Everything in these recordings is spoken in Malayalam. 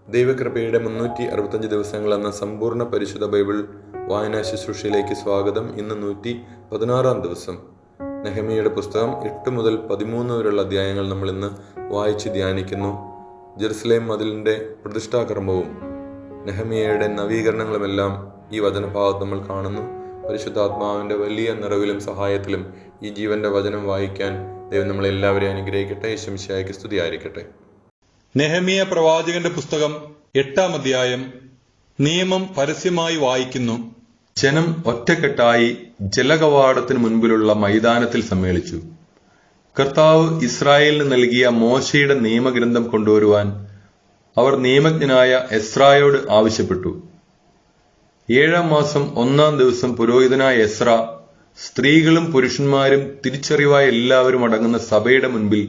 ദൈവകൃപയുടെ 365 ദിവസങ്ങൾ എന്ന സമ്പൂർണ്ണ പരിശുദ്ധ ബൈബിൾ വായനാ ശുശ്രൂഷയിലേക്ക് സ്വാഗതം. ഇന്ന് 116 ദിവസം. നെഹെമിയയുടെ പുസ്തകം 8 മുതൽ 13 വരെയുള്ള അധ്യായങ്ങൾ നമ്മൾ ഇന്ന് വായിച്ച് ധ്യാനിക്കുന്നു. ജെറുസലേം മതിലിൻ്റെ പ്രതിഷ്ഠാകർമ്മവും നെഹെമിയയുടെ നവീകരണങ്ങളുമെല്ലാം ഈ വചനഭാഗത്ത് നമ്മൾ കാണുന്നു. പരിശുദ്ധാത്മാവിൻ്റെ വലിയ നിറവിലും സഹായത്തിലും ഈ ജീവന്റെ വചനം വായിക്കാൻ ദൈവം നമ്മളെല്ലാവരെയും അനുഗ്രഹിക്കട്ടെ. യേശുമിശിഹായ്ക്ക് സ്തുതിയായിരിക്കട്ടെ. നെഹെമിയ പ്രവാചകന്റെ പുസ്തകം 8-ാം അധ്യായം. നിയമം പരസ്യമായി വായിക്കുന്നു. ജനം ഒറ്റക്കെട്ടായി ജലകവാടത്തിന് മുൻപിലുള്ള മൈതാനത്തിൽ സമ്മേളിച്ചു. കർത്താവ് ഇസ്രായേലിന് നൽകിയ മോശയുടെ നിയമഗ്രന്ഥം കൊണ്ടുവരുവാൻ അവർ നിയമജ്ഞനായ എസ്രായോട് ആവശ്യപ്പെട്ടു. 7-ാം മാസം 1-ാം ദിവസം പുരോഹിതനായ എസ്ര സ്ത്രീകളും പുരുഷന്മാരും തിരിച്ചറിവായ എല്ലാവരും അടങ്ങുന്ന സഭയുടെ മുൻപിൽ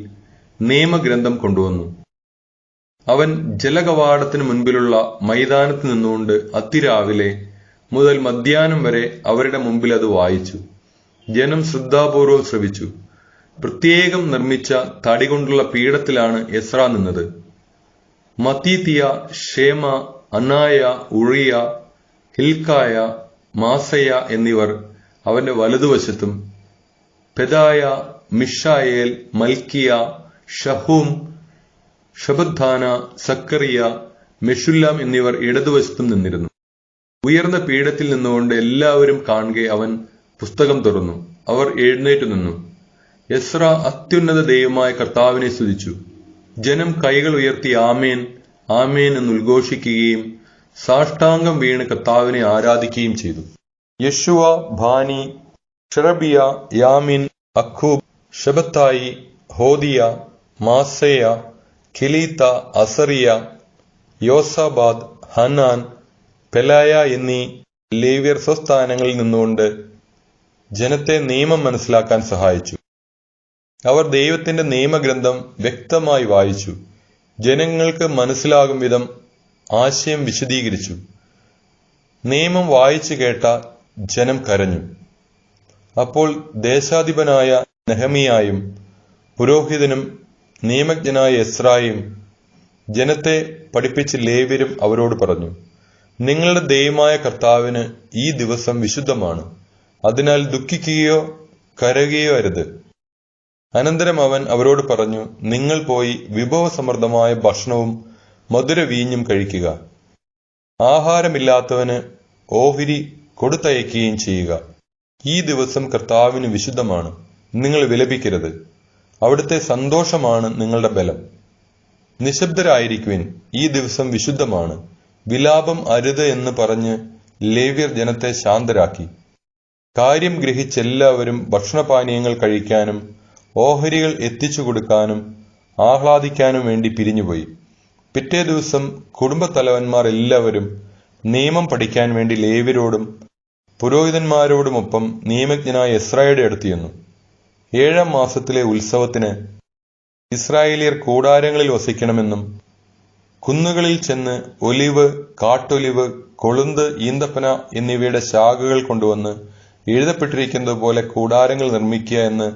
നിയമഗ്രന്ഥം കൊണ്ടുവന്നു. അവൻ ജലകവാടത്തിന് മുൻപിലുള്ള മൈതാനത്ത് നിന്നുകൊണ്ട് അതിരാവിലെ മുതൽ മധ്യാഹ്നം വരെ അവരുടെ മുമ്പിൽ അത് വായിച്ചു. ജനം ശ്രദ്ധാപൂർവം ശ്രവിച്ചു. പ്രത്യേകം നിർമ്മിച്ച തടി കൊണ്ടുള്ള പീഠത്തിലാണ് എസ്ര നിന്നത്. മത്തീത്തിയ, ഷേമ, അനായ, ഉറിയ, ഹിൽക്കായ, മാസയ എന്നിവർ അവന്റെ വലതുവശത്തും പെദായ, മിഷായേൽ, മൽക്കിയ, ഷഹൂം, ഷബദ്ദാന, സക്കറിയ, മെഷുല്ലാം എന്നിവർ ഇടതുവശത്തും നിന്നിരുന്നു. ഉയർന്ന പീഠത്തിൽ നിന്നുകൊണ്ട് എല്ലാവരും കാണുകെ അവൻ പുസ്തകം തുറന്നു. അവർ എഴുന്നേറ്റു നിന്നു. എസ്ര അത്യുന്നത ദൈവമായ കർത്താവിനെ സ്തുതിച്ചു. ജനം കൈകൾ ഉയർത്തി ആമേൻ ആമേൻ എന്ന് ഉദ്ഘോഷിക്കുകയും സാഷ്ടാംഗം വീണ് കർത്താവിനെ ആരാധിക്കുകയും ചെയ്തു. യശുവ, ബാനി, ഷെറബിയ, യാമിൻ, അഖൂബ്, ഷബത്തായി, ഹോദിയ, മാസയ, കിലീത്ത, അസറിയ, യോസാബാദ്, ഹനാൻ, പെലായ എന്നീ ലേവ്യർ സ്വസ്ഥാനങ്ങളിൽ നിന്നുകൊണ്ട് ജനത്തെ നിയമം മനസ്സിലാക്കാൻ സഹായിച്ചു. അവർ ദൈവത്തിന്റെ നിയമഗ്രന്ഥം വ്യക്തമായി വായിച്ചു. ജനങ്ങൾക്ക് മനസ്സിലാകും വിധം ആശയം വിശദീകരിച്ചു. നിയമം വായിച്ചു കേട്ട ജനം കരഞ്ഞു. അപ്പോൾ ദേശാധിപനായ നെഹെമിയായും പുരോഹിതനും നിയമജ്ഞനായ എസ്രായും ജനത്തെ പഠിപ്പിച്ച് ലേവ്യരും അവരോട് പറഞ്ഞു, നിങ്ങളുടെ ദൈവമായ കർത്താവിന് ഈ ദിവസം വിശുദ്ധമാണ്. അതിനാൽ ദുഃഖിക്കുകയോ കരയുകയോ അരുത്. അനന്തരം അവൻ അവരോട് പറഞ്ഞു, നിങ്ങൾ പോയി വിഭവസമൃദ്ധമായ ഭക്ഷണവും മധുരവീഞ്ഞും കഴിക്കുക. ആഹാരമില്ലാത്തവന് ഓഹരി കൊടുത്തയക്കുകയും ചെയ്യുക. ഈ ദിവസം കർത്താവിന് വിശുദ്ധമാണ്. നിങ്ങൾ വിലപിക്കരുത്. അവിടുത്തെ സന്തോഷമാണ് നിങ്ങളുടെ ബലം. നിശബ്ദരായിരിക്കുവിൻ. ഈ ദിവസം വിശുദ്ധമാണ്. വിലാപം അരുത് എന്ന് പറഞ്ഞ് ലേവ്യർ ജനത്തെ ശാന്തരാക്കി. കാര്യം ഗ്രഹിച്ചെല്ലാവരും ഭക്ഷണപാനീയങ്ങൾ കഴിക്കാനും ഓഹരികൾ എത്തിച്ചു കൊടുക്കാനും ആഹ്ലാദിക്കാനും വേണ്ടി പിരിഞ്ഞുപോയി. പിറ്റേ ദിവസം കുടുംബത്തലവന്മാർ എല്ലാവരും നിയമം പഠിക്കാൻ വേണ്ടി ലേവ്യരോടും പുരോഹിതന്മാരോടുമൊപ്പം നിയമജ്ഞനായ എസ്രായുടെ അടുത്ത് ചെന്നു. 7-ാം മാസത്തിലെ ഉത്സവത്തിന് ഇസ്രായേലിയർ കൂടാരങ്ങളിൽ വസിക്കണമെന്നും കുന്നുകളിൽ ചെന്ന് ഒലിവ്, കാട്ടൊലിവ്, കൊളുന്ത്, ഈന്തപ്പന എന്നിവയുടെ ശാഖകൾ കൊണ്ടുവന്ന് എഴുതപ്പെട്ടിരിക്കുന്നത് പോലെ കൂടാരങ്ങൾ നിർമ്മിക്കുക എന്ന്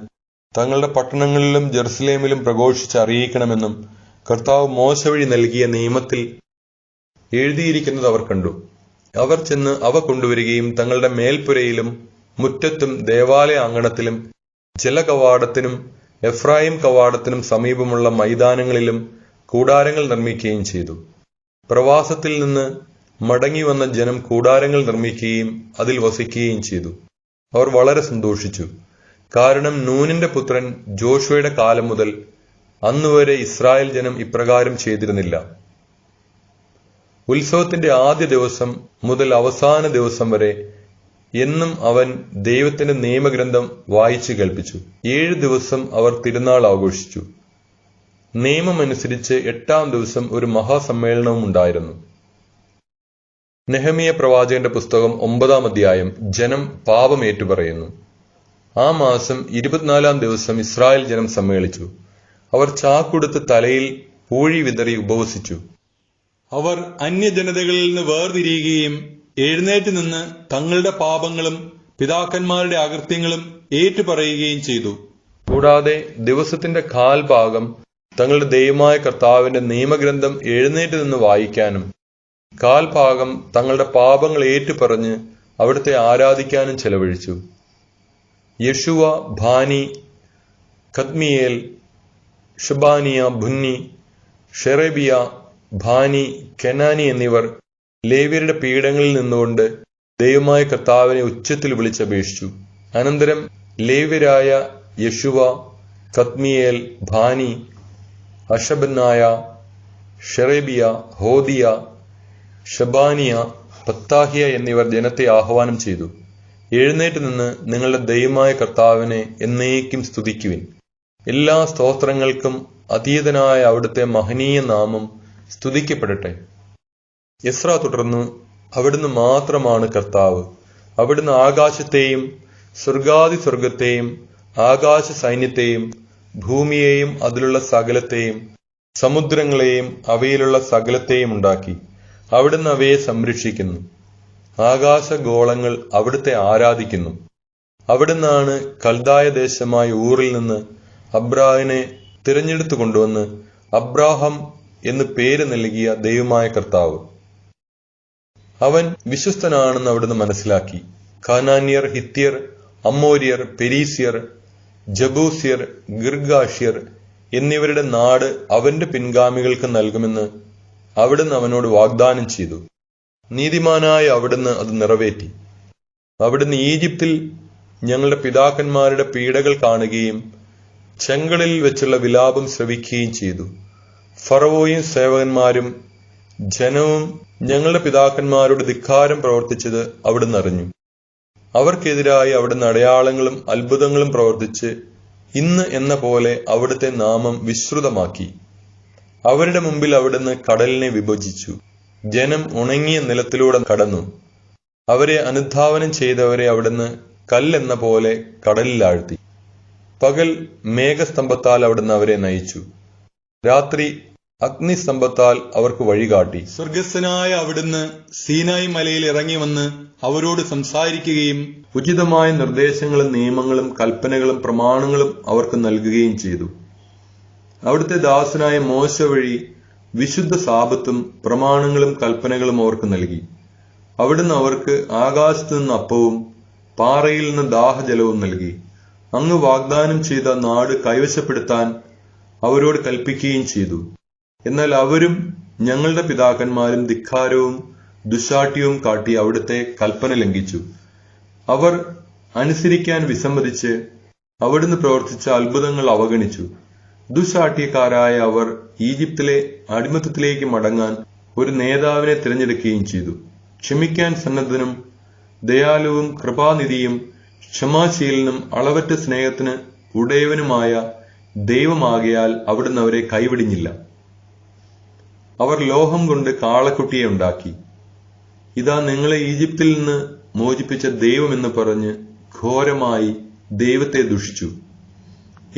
തങ്ങളുടെ പട്ടണങ്ങളിലും ജെറുസലേമിലും പ്രഘോഷിച്ച് അറിയിക്കണമെന്നും കർത്താവ് മോശ വഴി നൽകിയ നിയമത്തിൽ എഴുതിയിരിക്കുന്നത് അവർ കണ്ടു. അവർ ചെന്ന് അവ കൊണ്ടുവരികയും തങ്ങളുടെ മേൽപ്പുരയിലും മുറ്റത്തും ദേവാലയ അങ്കണത്തിലും ജലകവാടത്തിനും എഫ്രായിം കവാടത്തിനും സമീപമുള്ള മൈതാനങ്ങളിലും കൂടാരങ്ങൾ നിർമ്മിക്കുകയും ചെയ്തു. പ്രവാസത്തിൽ നിന്ന് മടങ്ങി വന്ന ജനം കൂടാരങ്ങൾ നിർമ്മിക്കുകയും അതിൽ വസിക്കുകയും ചെയ്തു. അവർ വളരെ സന്തോഷിച്ചു. കാരണം നൂനിന്റെ പുത്രൻ ജോഷുവയുടെ കാലം മുതൽ അന്നുവരെ ഇസ്രായേൽ ജനം ഇപ്രകാരം ചെയ്തിരുന്നില്ല. ഉത്സവത്തിന്റെ ആദ്യ ദിവസം മുതൽ അവസാന ദിവസം വരെ എന്നും അവൻ ദൈവത്തിന്റെ നിയമഗ്രന്ഥം വായിച്ചു കേൾപ്പിച്ചു. 7 ദിവസം അവർ തിരുനാൾ ആഘോഷിച്ചു. നിയമമനുസരിച്ച് 8-ാം ദിവസം ഒരു മഹാസമ്മേളനവും ഉണ്ടായിരുന്നു. നെഹെമിയ പ്രവാചകന്റെ പുസ്തകം 9-ാം അധ്യായം. ജനം പാപം ഏറ്റുപറയുന്നു. ആ മാസം 24-ാം ദിവസം ഇസ്രായേൽ ജനം സമ്മേളിച്ചു. അവർ ചാക്കുടുത്ത് തലയിൽ പൂഴി വിതറി ഉപവസിച്ചു. അവർ അന്യജനതകളിൽ നിന്ന് വേർതിരിയുകയും എഴുന്നേറ്റ് നിന്ന് തങ്ങളുടെ പാപങ്ങളും പിതാക്കന്മാരുടെ അകൃത്യങ്ങളും ഏറ്റുപറയുകയും ചെയ്തു. കൂടാതെ ദിവസത്തിന്റെ കാൽഭാഗം തങ്ങളുടെ ദൈവമായ കർത്താവിന്റെ നിയമഗ്രന്ഥം എഴുന്നേറ്റ് നിന്ന് വായിക്കാനും കാൽഭാഗം തങ്ങളുടെ പാപങ്ങൾ ഏറ്റുപറഞ്ഞ് അവിടുത്തെ ആരാധിക്കാനും ചെലവഴിച്ചു. യശുവ, ബാനി, കദ്മിയേൽ, ഷബാനിയ, ബുന്നി, ഷെറേബിയ, ബാനി, കെനാനി എന്നിവർ ലേവ്യരുടെ പീഠങ്ങളിൽ നിന്നുകൊണ്ട് ദൈവമായ കർത്താവിനെ ഉച്ചത്തിൽ വിളിച്ചപേക്ഷിച്ചു. അനന്തരം ലേവ്യരായ യശുവ, കദ്മിയേൽ, ബാനി, അഷബനായ, ഷെറേബിയ, ഹോദിയ, ഷബാനിയ, പത്താഹിയ എന്നിവർ ജനത്തെ ആഹ്വാനം ചെയ്തു. എഴുന്നേറ്റ് നിന്ന് നിങ്ങളുടെ ദൈവമായ കർത്താവിനെ എന്നേക്കും സ്തുതിക്കുവിൻ. എല്ലാ സ്തോത്രങ്ങൾക്കും അതീതനായ അവിടുത്തെ മഹനീയ നാമം സ്തുതിക്കപ്പെടട്ടെ. എസ്രാ തുടർന്നു, അവിടുന്ന് മാത്രമാണ് കർത്താവ്. അവിടുന്ന് ആകാശത്തെയും സ്വർഗാതിസ്വർഗത്തെയും ആകാശ സൈന്യത്തെയും ഭൂമിയെയും അതിലുള്ള സകലത്തെയും സമുദ്രങ്ങളെയും അവയിലുള്ള സകലത്തെയും ഉണ്ടാക്കി. അവിടുന്ന് അവയെ സംരക്ഷിക്കുന്നു. ആകാശഗോളങ്ങൾ അവിടുത്തെ ആരാധിക്കുന്നു. അവിടുന്നാണ് കൽദായ ദേശമായ ഊറിൽ നിന്ന് അബ്രാഹിനെ തിരഞ്ഞെടുത്തു കൊണ്ടുവന്ന് അബ്രാഹം എന്ന് പേര് നൽകിയ ദൈവമായ കർത്താവ്. അവൻ വിശ്വസ്തനാണെന്ന് അവിടുന്ന് മനസ്സിലാക്കി. കാനാന്യർ, ഹിത്യർ, അമ്മോര്യർ, പെരീസ്യർ, ജബൂസ്യർ, ഗിർഗാഷ്യർ എന്നിവരുടെ നാട് അവന്റെ പിൻഗാമികൾക്ക് നൽകുമെന്ന് അവിടുന്ന് അവനോട് വാഗ്ദാനം ചെയ്തു. നീതിമാനായ അവിടുന്ന് അത് നിറവേറ്റി. അവിടുന്ന് ഈജിപ്തിൽ ഞങ്ങളുടെ പിതാക്കന്മാരുടെ പീഡകൾ കാണുകയും ചെങ്കടലിൽ വെച്ചുള്ള വിലാപം ശ്രവിക്കുകയും ചെയ്തു. ഫറവോയും സേവകന്മാരും ജനവും ഞങ്ങളുടെ പിതാക്കന്മാരോട് ധിക്കാരം പ്രവർത്തിച്ചത് അവിടുന്ന് അറിഞ്ഞു. അവർക്കെതിരായി അവിടുന്ന് അടയാളങ്ങളും അത്ഭുതങ്ങളും പ്രവർത്തിച്ച് ഇന്ന് എന്ന പോലെ അവിടുത്തെ നാമം വിശ്രുതമാക്കി. അവരുടെ മുമ്പിൽ അവിടുന്ന് കടലിനെ വിഭജിച്ചു. ജനം ഉണങ്ങിയ നിലത്തിലൂടെ കടന്നു. അവരെ അനുധാവനം ചെയ്തവരെ അവിടുന്ന് കല്ലെന്ന പോലെ കടലിലാഴ്ത്തി. പകൽ മേഘസ്തംഭത്താൽ അവിടുന്ന് അവരെ നയിച്ചു. രാത്രി അഗ്നിസ്തംഭത്താൽ അവർക്ക് വഴികാട്ടി. സ്വർഗസ്ഥനായ അവിടുന്ന് സീനായി മലയിൽ ഇറങ്ങി വന്ന് അവരോട് സംസാരിക്കുകയും ഉചിതമായ നിർദ്ദേശങ്ങളും നിയമങ്ങളും കൽപ്പനകളും പ്രമാണങ്ങളും അവർക്ക് നൽകുകയും ചെയ്തു. അവിടുത്തെ ദാസനായ മോശ വഴി വിശുദ്ധ സാബത്തും പ്രമാണങ്ങളും കൽപ്പനകളും അവർക്ക് നൽകി. അവിടുന്ന് അവർക്ക് ആകാശത്തു നിന്ന് അപ്പവും പാറയിൽ നിന്ന് ദാഹജലവും നൽകി. അങ്ങ് വാഗ്ദാനം ചെയ്ത നാട് കൈവശപ്പെടുത്താൻ അവരോട് കൽപ്പിക്കുകയും ചെയ്തു. എന്നാൽ അവരും ഞങ്ങളുടെ പിതാക്കന്മാരും ധിക്കാരവും ദുശാഠ്യവും കാട്ടി അവിടുത്തെ കൽപ്പന ലംഘിച്ചു. അവർ അനുസരിക്കാൻ വിസമ്മതിച്ച് അവിടുന്ന് പ്രവർത്തിച്ച അത്ഭുതങ്ങൾ അവഗണിച്ചു. ദുശാഠ്യക്കാരായ അവർ ഈജിപ്തിലെ അടിമത്തത്തിലേക്ക് മടങ്ങാൻ ഒരു നേതാവിനെ തിരഞ്ഞെടുക്കുകയും ചെയ്തു. ക്ഷമിക്കാൻ സന്നദ്ധനും ദയാലുവും കൃപാനിധിയും ക്ഷമാശീലനും അളവറ്റ സ്നേഹത്തിന് ഉടയവനുമായ ദൈവമാകയാൽ അവിടുന്ന് അവരെ കൈവിടിഞ്ഞില്ല. അവർ ലോഹം കൊണ്ട് കാളക്കുട്ടിയെ ഉണ്ടാക്കി. ഇതാ നിങ്ങളെ ഈജിപ്തിൽ നിന്ന് മോചിപ്പിച്ച ദൈവമെന്ന് പറഞ്ഞ് ഘോരമായി ദൈവത്തെ ദുഷിച്ചു.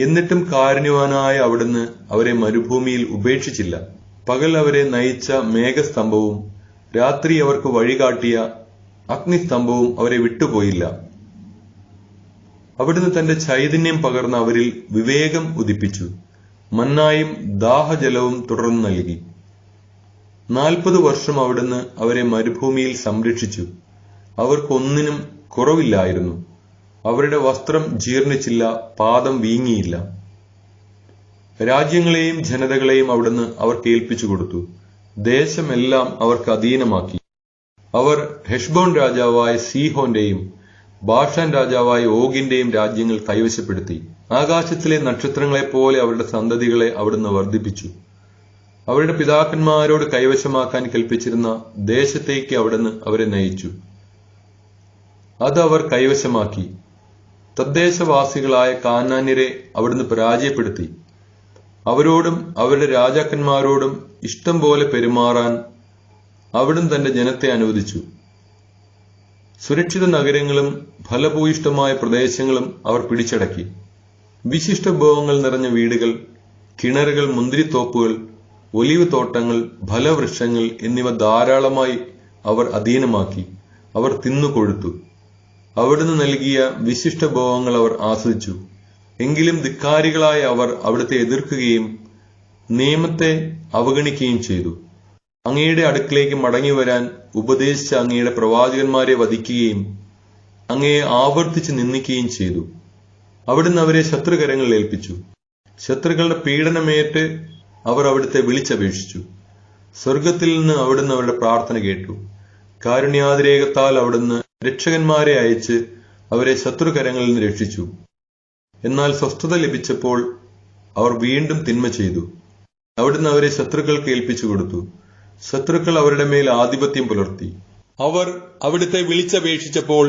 എന്നിട്ടും കാരുണ്യവാനായ അവിടുന്ന് അവരെ മരുഭൂമിയിൽ ഉപേക്ഷിച്ചില്ല. പകൽ അവരെ നയിച്ച മേഘസ്തംഭവും രാത്രി അവർക്ക് വഴികാട്ടിയ അഗ്നിസ്തംഭവും അവരെ വിട്ടുപോയില്ല. അവിടുന്ന് തന്റെ ചൈതന്യം പകർന്ന് അവരിൽ വിവേകം ഉദിപ്പിച്ചു. മന്നായും ദാഹജലവും തുടർന്ന് നൽകി. 40 വർഷം അവിടുന്ന് അവരെ മരുഭൂമിയിൽ സംരക്ഷിച്ചു. അവർക്കൊന്നിനും കുറവില്ലായിരുന്നു. അവരുടെ വസ്ത്രം ജീർണിച്ചില്ല, പാദം വീങ്ങിയില്ല. രാജ്യങ്ങളെയും ജനതകളെയും അവിടുന്ന് അവർക്ക് ഏൽപ്പിച്ചു കൊടുത്തു. ദേശമെല്ലാം അവർക്ക് അധീനമാക്കി. അവർ ഹെഷ്ബോൻ രാജാവായ സീഹോന്റെയും ബാഷാൻ രാജാവായ ഓഗിന്റെയും രാജ്യങ്ങൾ കൈവശപ്പെടുത്തി. ആകാശത്തിലെ നക്ഷത്രങ്ങളെപ്പോലെ അവരുടെ സന്തതികളെ അവിടുന്ന് വർദ്ധിപ്പിച്ചു. അവരുടെ പിതാക്കന്മാരോട് കൈവശമാക്കാൻ കൽപ്പിച്ചിരുന്ന ദേശത്തേക്ക് അവിടുന്ന് അവരെ നയിച്ചു. അത് അവർ കൈവശമാക്കി. തദ്ദേശവാസികളായ കാനാന്യരെ അവിടുന്ന് പരാജയപ്പെടുത്തി. അവരോടും അവരുടെ രാജാക്കന്മാരോടും ഇഷ്ടം പോലെ പെരുമാറാൻ അവിടുന്ന് തന്റെ ജനത്തെ അനുവദിച്ചു. സുരക്ഷിത നഗരങ്ങളും ഫലഭൂയിഷ്ടമായ പ്രദേശങ്ങളും അവർ പിടിച്ചടക്കി. വിശിഷ്ട ഭോഗങ്ങൾ നിറഞ്ഞ വീടുകൾ, കിണറുകൾ, മുന്തിരിത്തോപ്പുകൾ, ഒലിവ് തോട്ടങ്ങൾ, ഫലവൃക്ഷങ്ങൾ എന്നിവ ധാരാളമായി അവർ അധീനമാക്കി. അവർ തിന്നുകൊഴുത്തു. അവിടുന്ന് നൽകിയ വിശിഷ്ട ഭോഗങ്ങൾ അവർ ആസ്വദിച്ചു. എങ്കിലും ധിക്കാരികളായ അവർ അവിടുത്തെ എതിർക്കുകയും നിയമത്തെ അവഗണിക്കുകയും ചെയ്തു. അങ്ങയുടെ അടുക്കിലേക്ക് മടങ്ങി വരാൻ ഉപദേശിച്ച അങ്ങയുടെ പ്രവാചകന്മാരെ വധിക്കുകയും അങ്ങയെ ആവർത്തിച്ച് നിന്ദിക്കുകയും ചെയ്തു. അവിടുന്ന് അവരെ ശത്രുകരങ്ങളിൽ ഏൽപ്പിച്ചു. ശത്രുക്കളുടെ പീഡനമേറ്റ് അവർ അവിടുത്തെ വിളിച്ചപേക്ഷിച്ചു. സ്വർഗത്തിൽ നിന്ന് അവിടുന്ന് അവരുടെ പ്രാർത്ഥന കേട്ടു. കാരുണ്യാതിരേകത്താൽ അവിടുന്ന് രക്ഷകന്മാരെ അയച്ച് അവരെ ശത്രുകരങ്ങളിൽ നിന്ന് രക്ഷിച്ചു. എന്നാൽ സ്വസ്ഥത ലഭിച്ചപ്പോൾ അവർ വീണ്ടും തിന്മ ചെയ്തു. അവിടുന്ന് അവരെ ശത്രുക്കൾക്ക് ഏൽപ്പിച്ചു കൊടുത്തു. ശത്രുക്കൾ അവരുടെ മേൽ ആധിപത്യം പുലർത്തി. അവർ അവിടുത്തെ വിളിച്ചപേക്ഷിച്ചപ്പോൾ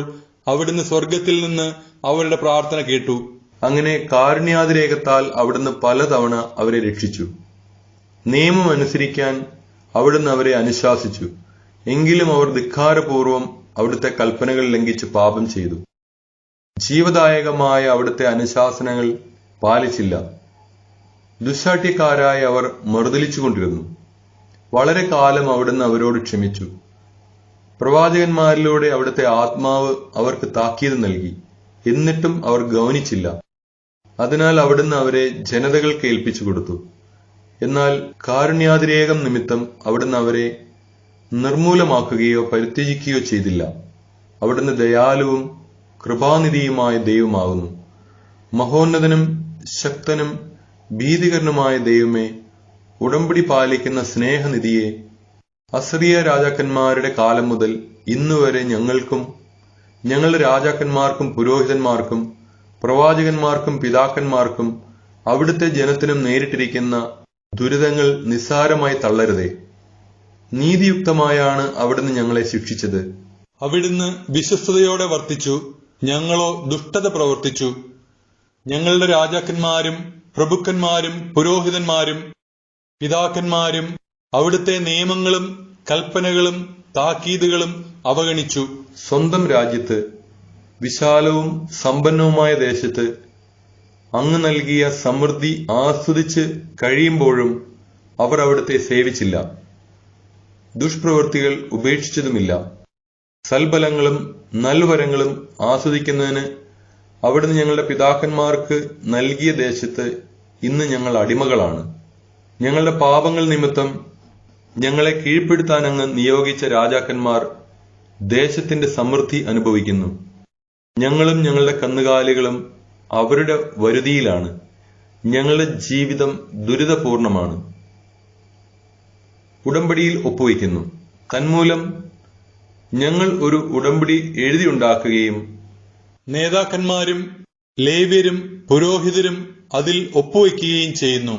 അവിടുന്ന് സ്വർഗത്തിൽ നിന്ന് അവരുടെ പ്രാർത്ഥന കേട്ടു. അങ്ങനെ കാരുണ്യാതിരേകത്താൽ അവിടുന്ന് പലതവണ അവരെ രക്ഷിച്ചു. നിയമം അനുസരിക്കാൻ അവിടുന്ന് അവരെ അനുശാസിച്ചു. എങ്കിലും അവർ ധിക്കാരപൂർവം അവിടുത്തെ കൽപ്പനകൾ ലംഘിച്ച് പാപം ചെയ്തു. ജീവദായകമായ അവിടുത്തെ അനുശാസനങ്ങൾ പാലിച്ചില്ല. ദുശ്ശാഠ്യക്കാരായി അവർ മറുതലിച്ചുകൊണ്ടിരുന്നു. വളരെ കാലം അവിടുന്ന് അവരോട് ക്ഷമിച്ചു. പ്രവാചകന്മാരിലൂടെ അവിടുത്തെ ആത്മാവ് അവർക്ക് താക്കീത് നൽകി. എന്നിട്ടും അവർ ഗൗനിച്ചില്ല. അതിനാൽ അവിടുന്ന് അവരെ ജനതകൾക്ക് ഏൽപ്പിച്ചു കൊടുത്തു. എന്നാൽ കാരുണ്യാതിരേകം നിമിത്തം അവിടുന്ന് അവരെ നിർമൂലമാക്കുകയോ പരിത്യജിക്കുകയോ ചെയ്തില്ല. അവിടുന്ന് ദയാലുവും കൃപാനിധിയുമായ ദൈവമാകുന്നു. മഹോന്നതനും ശക്തനും ഭീതികരനുമായ ദൈവമേ, ഉടമ്പടി പാലിക്കുന്ന സ്നേഹനിധിയെ, അസറിയ രാജാക്കന്മാരുടെ കാലം മുതൽ ഇന്നുവരെ ഞങ്ങൾക്കും ഞങ്ങളുടെ രാജാക്കന്മാർക്കും പുരോഹിതന്മാർക്കും പ്രവാചകന്മാർക്കും പിതാക്കന്മാർക്കും അവിടുത്തെ ജനത്തിനും നേരിട്ടിരിക്കുന്ന ദുരിതങ്ങൾ നിസ്സാരമായി തള്ളരുതേ. നീതിയുക്തമായാണ് അവിടുന്ന് ഞങ്ങളെ ശിക്ഷിച്ചത്. അവിടുന്ന് വിശ്വസ്തയോടെ വർത്തിച്ചു, ഞങ്ങളോ ദുഷ്ടത പ്രവർത്തിച്ചു. ഞങ്ങളുടെ രാജാക്കന്മാരും പ്രഭുക്കന്മാരും പുരോഹിതന്മാരും പിതാക്കന്മാരും അവിടുത്തെ നിയമങ്ങളും കൽപ്പനകളും താക്കീതുകളും അവഗണിച്ചു. സ്വന്തം രാജ്യത്ത്, വിശാലവും സമ്പന്നവുമായ ദേശത്ത് അങ്ങ് നൽകിയ സമൃദ്ധി ആസ്വദിച്ച് കഴിയുമ്പോഴും അവർ അവിടുത്തെ സേവിച്ചില്ല. ദുഷ്പ്രവൃത്തികൾ ഉപേക്ഷിച്ചതുമില്ല. സൽഫലങ്ങളും നൽവരങ്ങളും ആസ്വദിക്കുന്നതിന് അവിടുന്ന് ഞങ്ങളുടെ പിതാക്കന്മാർക്ക് നൽകിയ ദേശത്ത് ഇന്ന് ഞങ്ങൾ അടിമകളാണ്. ഞങ്ങളുടെ പാപങ്ങൾ നിമിത്തം ഞങ്ങളെ കീഴ്പ്പെടുത്താൻ അങ്ങ് നിയോഗിച്ച രാജാക്കന്മാർ ദേശത്തിന്റെ സമൃദ്ധി അനുഭവിക്കുന്നു. ഞങ്ങളും ഞങ്ങളുടെ കന്നുകാലികളും അവരുടെ വരുതിയിലാണ്. ഞങ്ങളുടെ ജീവിതം ദുരിതപൂർണമാണ്. ഉടമ്പടിയിൽ ഒപ്പുവയ്ക്കുന്നു. തന്മൂലം ഞങ്ങൾ ഒരു ഉടമ്പടി എഴുതിയുണ്ടാക്കുകയും നേതാക്കന്മാരും ലേവ്യരും പുരോഹിതരും അതിൽ ഒപ്പുവയ്ക്കുകയും ചെയ്യുന്നു.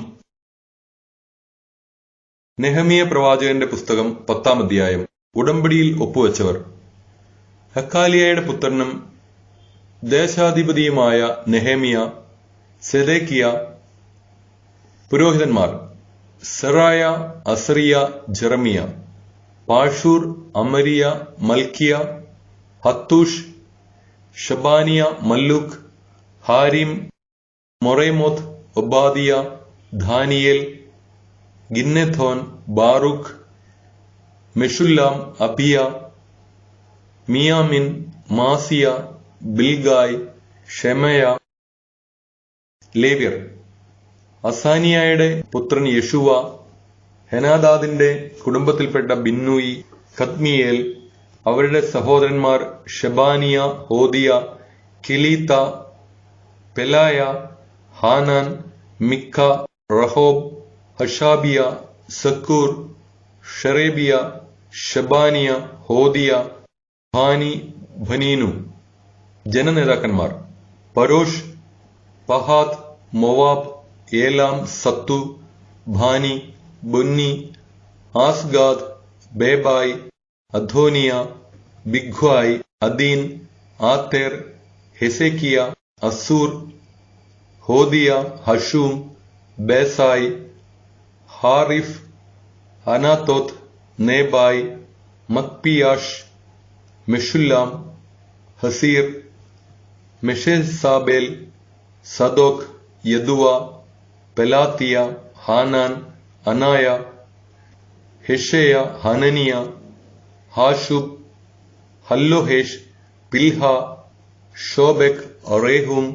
നെഹമിയ പ്രവാചകന്റെ പുസ്തകം 10-ാം അധ്യായം. ഉടമ്പടിയിൽ ഒപ്പുവെച്ചവർ: ഹക്കാലിയയുടെ പുത്രനും ദേശാധിപതിയുമായ നെഹമിയ, സെദേക്കിയ. പുരോഹിതന്മാർ: Seraiah, Azariah, Jeremiah. Pashhur, Amariah, Malchijah, Hattush, Shebaniah, Malluch, Harim, Meremoth, Obadiah, Daniel, Ginnethon, Baruch, Meshullam, Abijah, മിയാമിൻ, മാസിയ, ബിൽഗായ്, ഷെമയ. ലേവ്യർ: അസാനിയയുടെ പുത്രൻ യെഷുവ, ഹെനാദാദിന്റെ കുടുംബത്തിൽപ്പെട്ട ബിന്നൂയി, കദ്മിയേൽ. അവരുടെ സഹോദരന്മാർ ഷെബാനിയ, ഹോദിയ, കിലീത്ത, പെലായ, ഹാനാൻ, മിക്ക, റഹോബ്, ഹഷാബിയ, സക്കൂർ, ഷെറേബിയ, ഷെബാനിയ, ഹോദിയ, ഭാനി, ഭനീനു. ജനനേതാക്കന്മാർ: പരോഷ്, പഹാത്ത്, മൊവാബ്, ഏലാം, സത്തു, ഭാനി, ബുന്നി, ആസ്ഗാദ്, ബേബായ്, അധോനിയ, ബിഗ്വായ്, അദീൻ, ആത്തേർ, ഹെസേക്കിയ, അസൂർ, ഹോദിയ, ഹഷൂം, ബേസായ്, ഹാറിഫ്, അനാത്തോത്ത്, നേബായ്, മക്പിയാഷ്, മെഷുല്ലാം, ഹസീർ, മെഷേസാബേൽ, സദോക്, യദുവ, പെലാത്തിയ, ഹാനാൻ, അനായ, ഹെഷേയ, ഹനനിയ, ഹാഷുബ്, ഹല്ലോഹേഷ്, പിൽഹ, ഷോബെക്, റേഹൂം,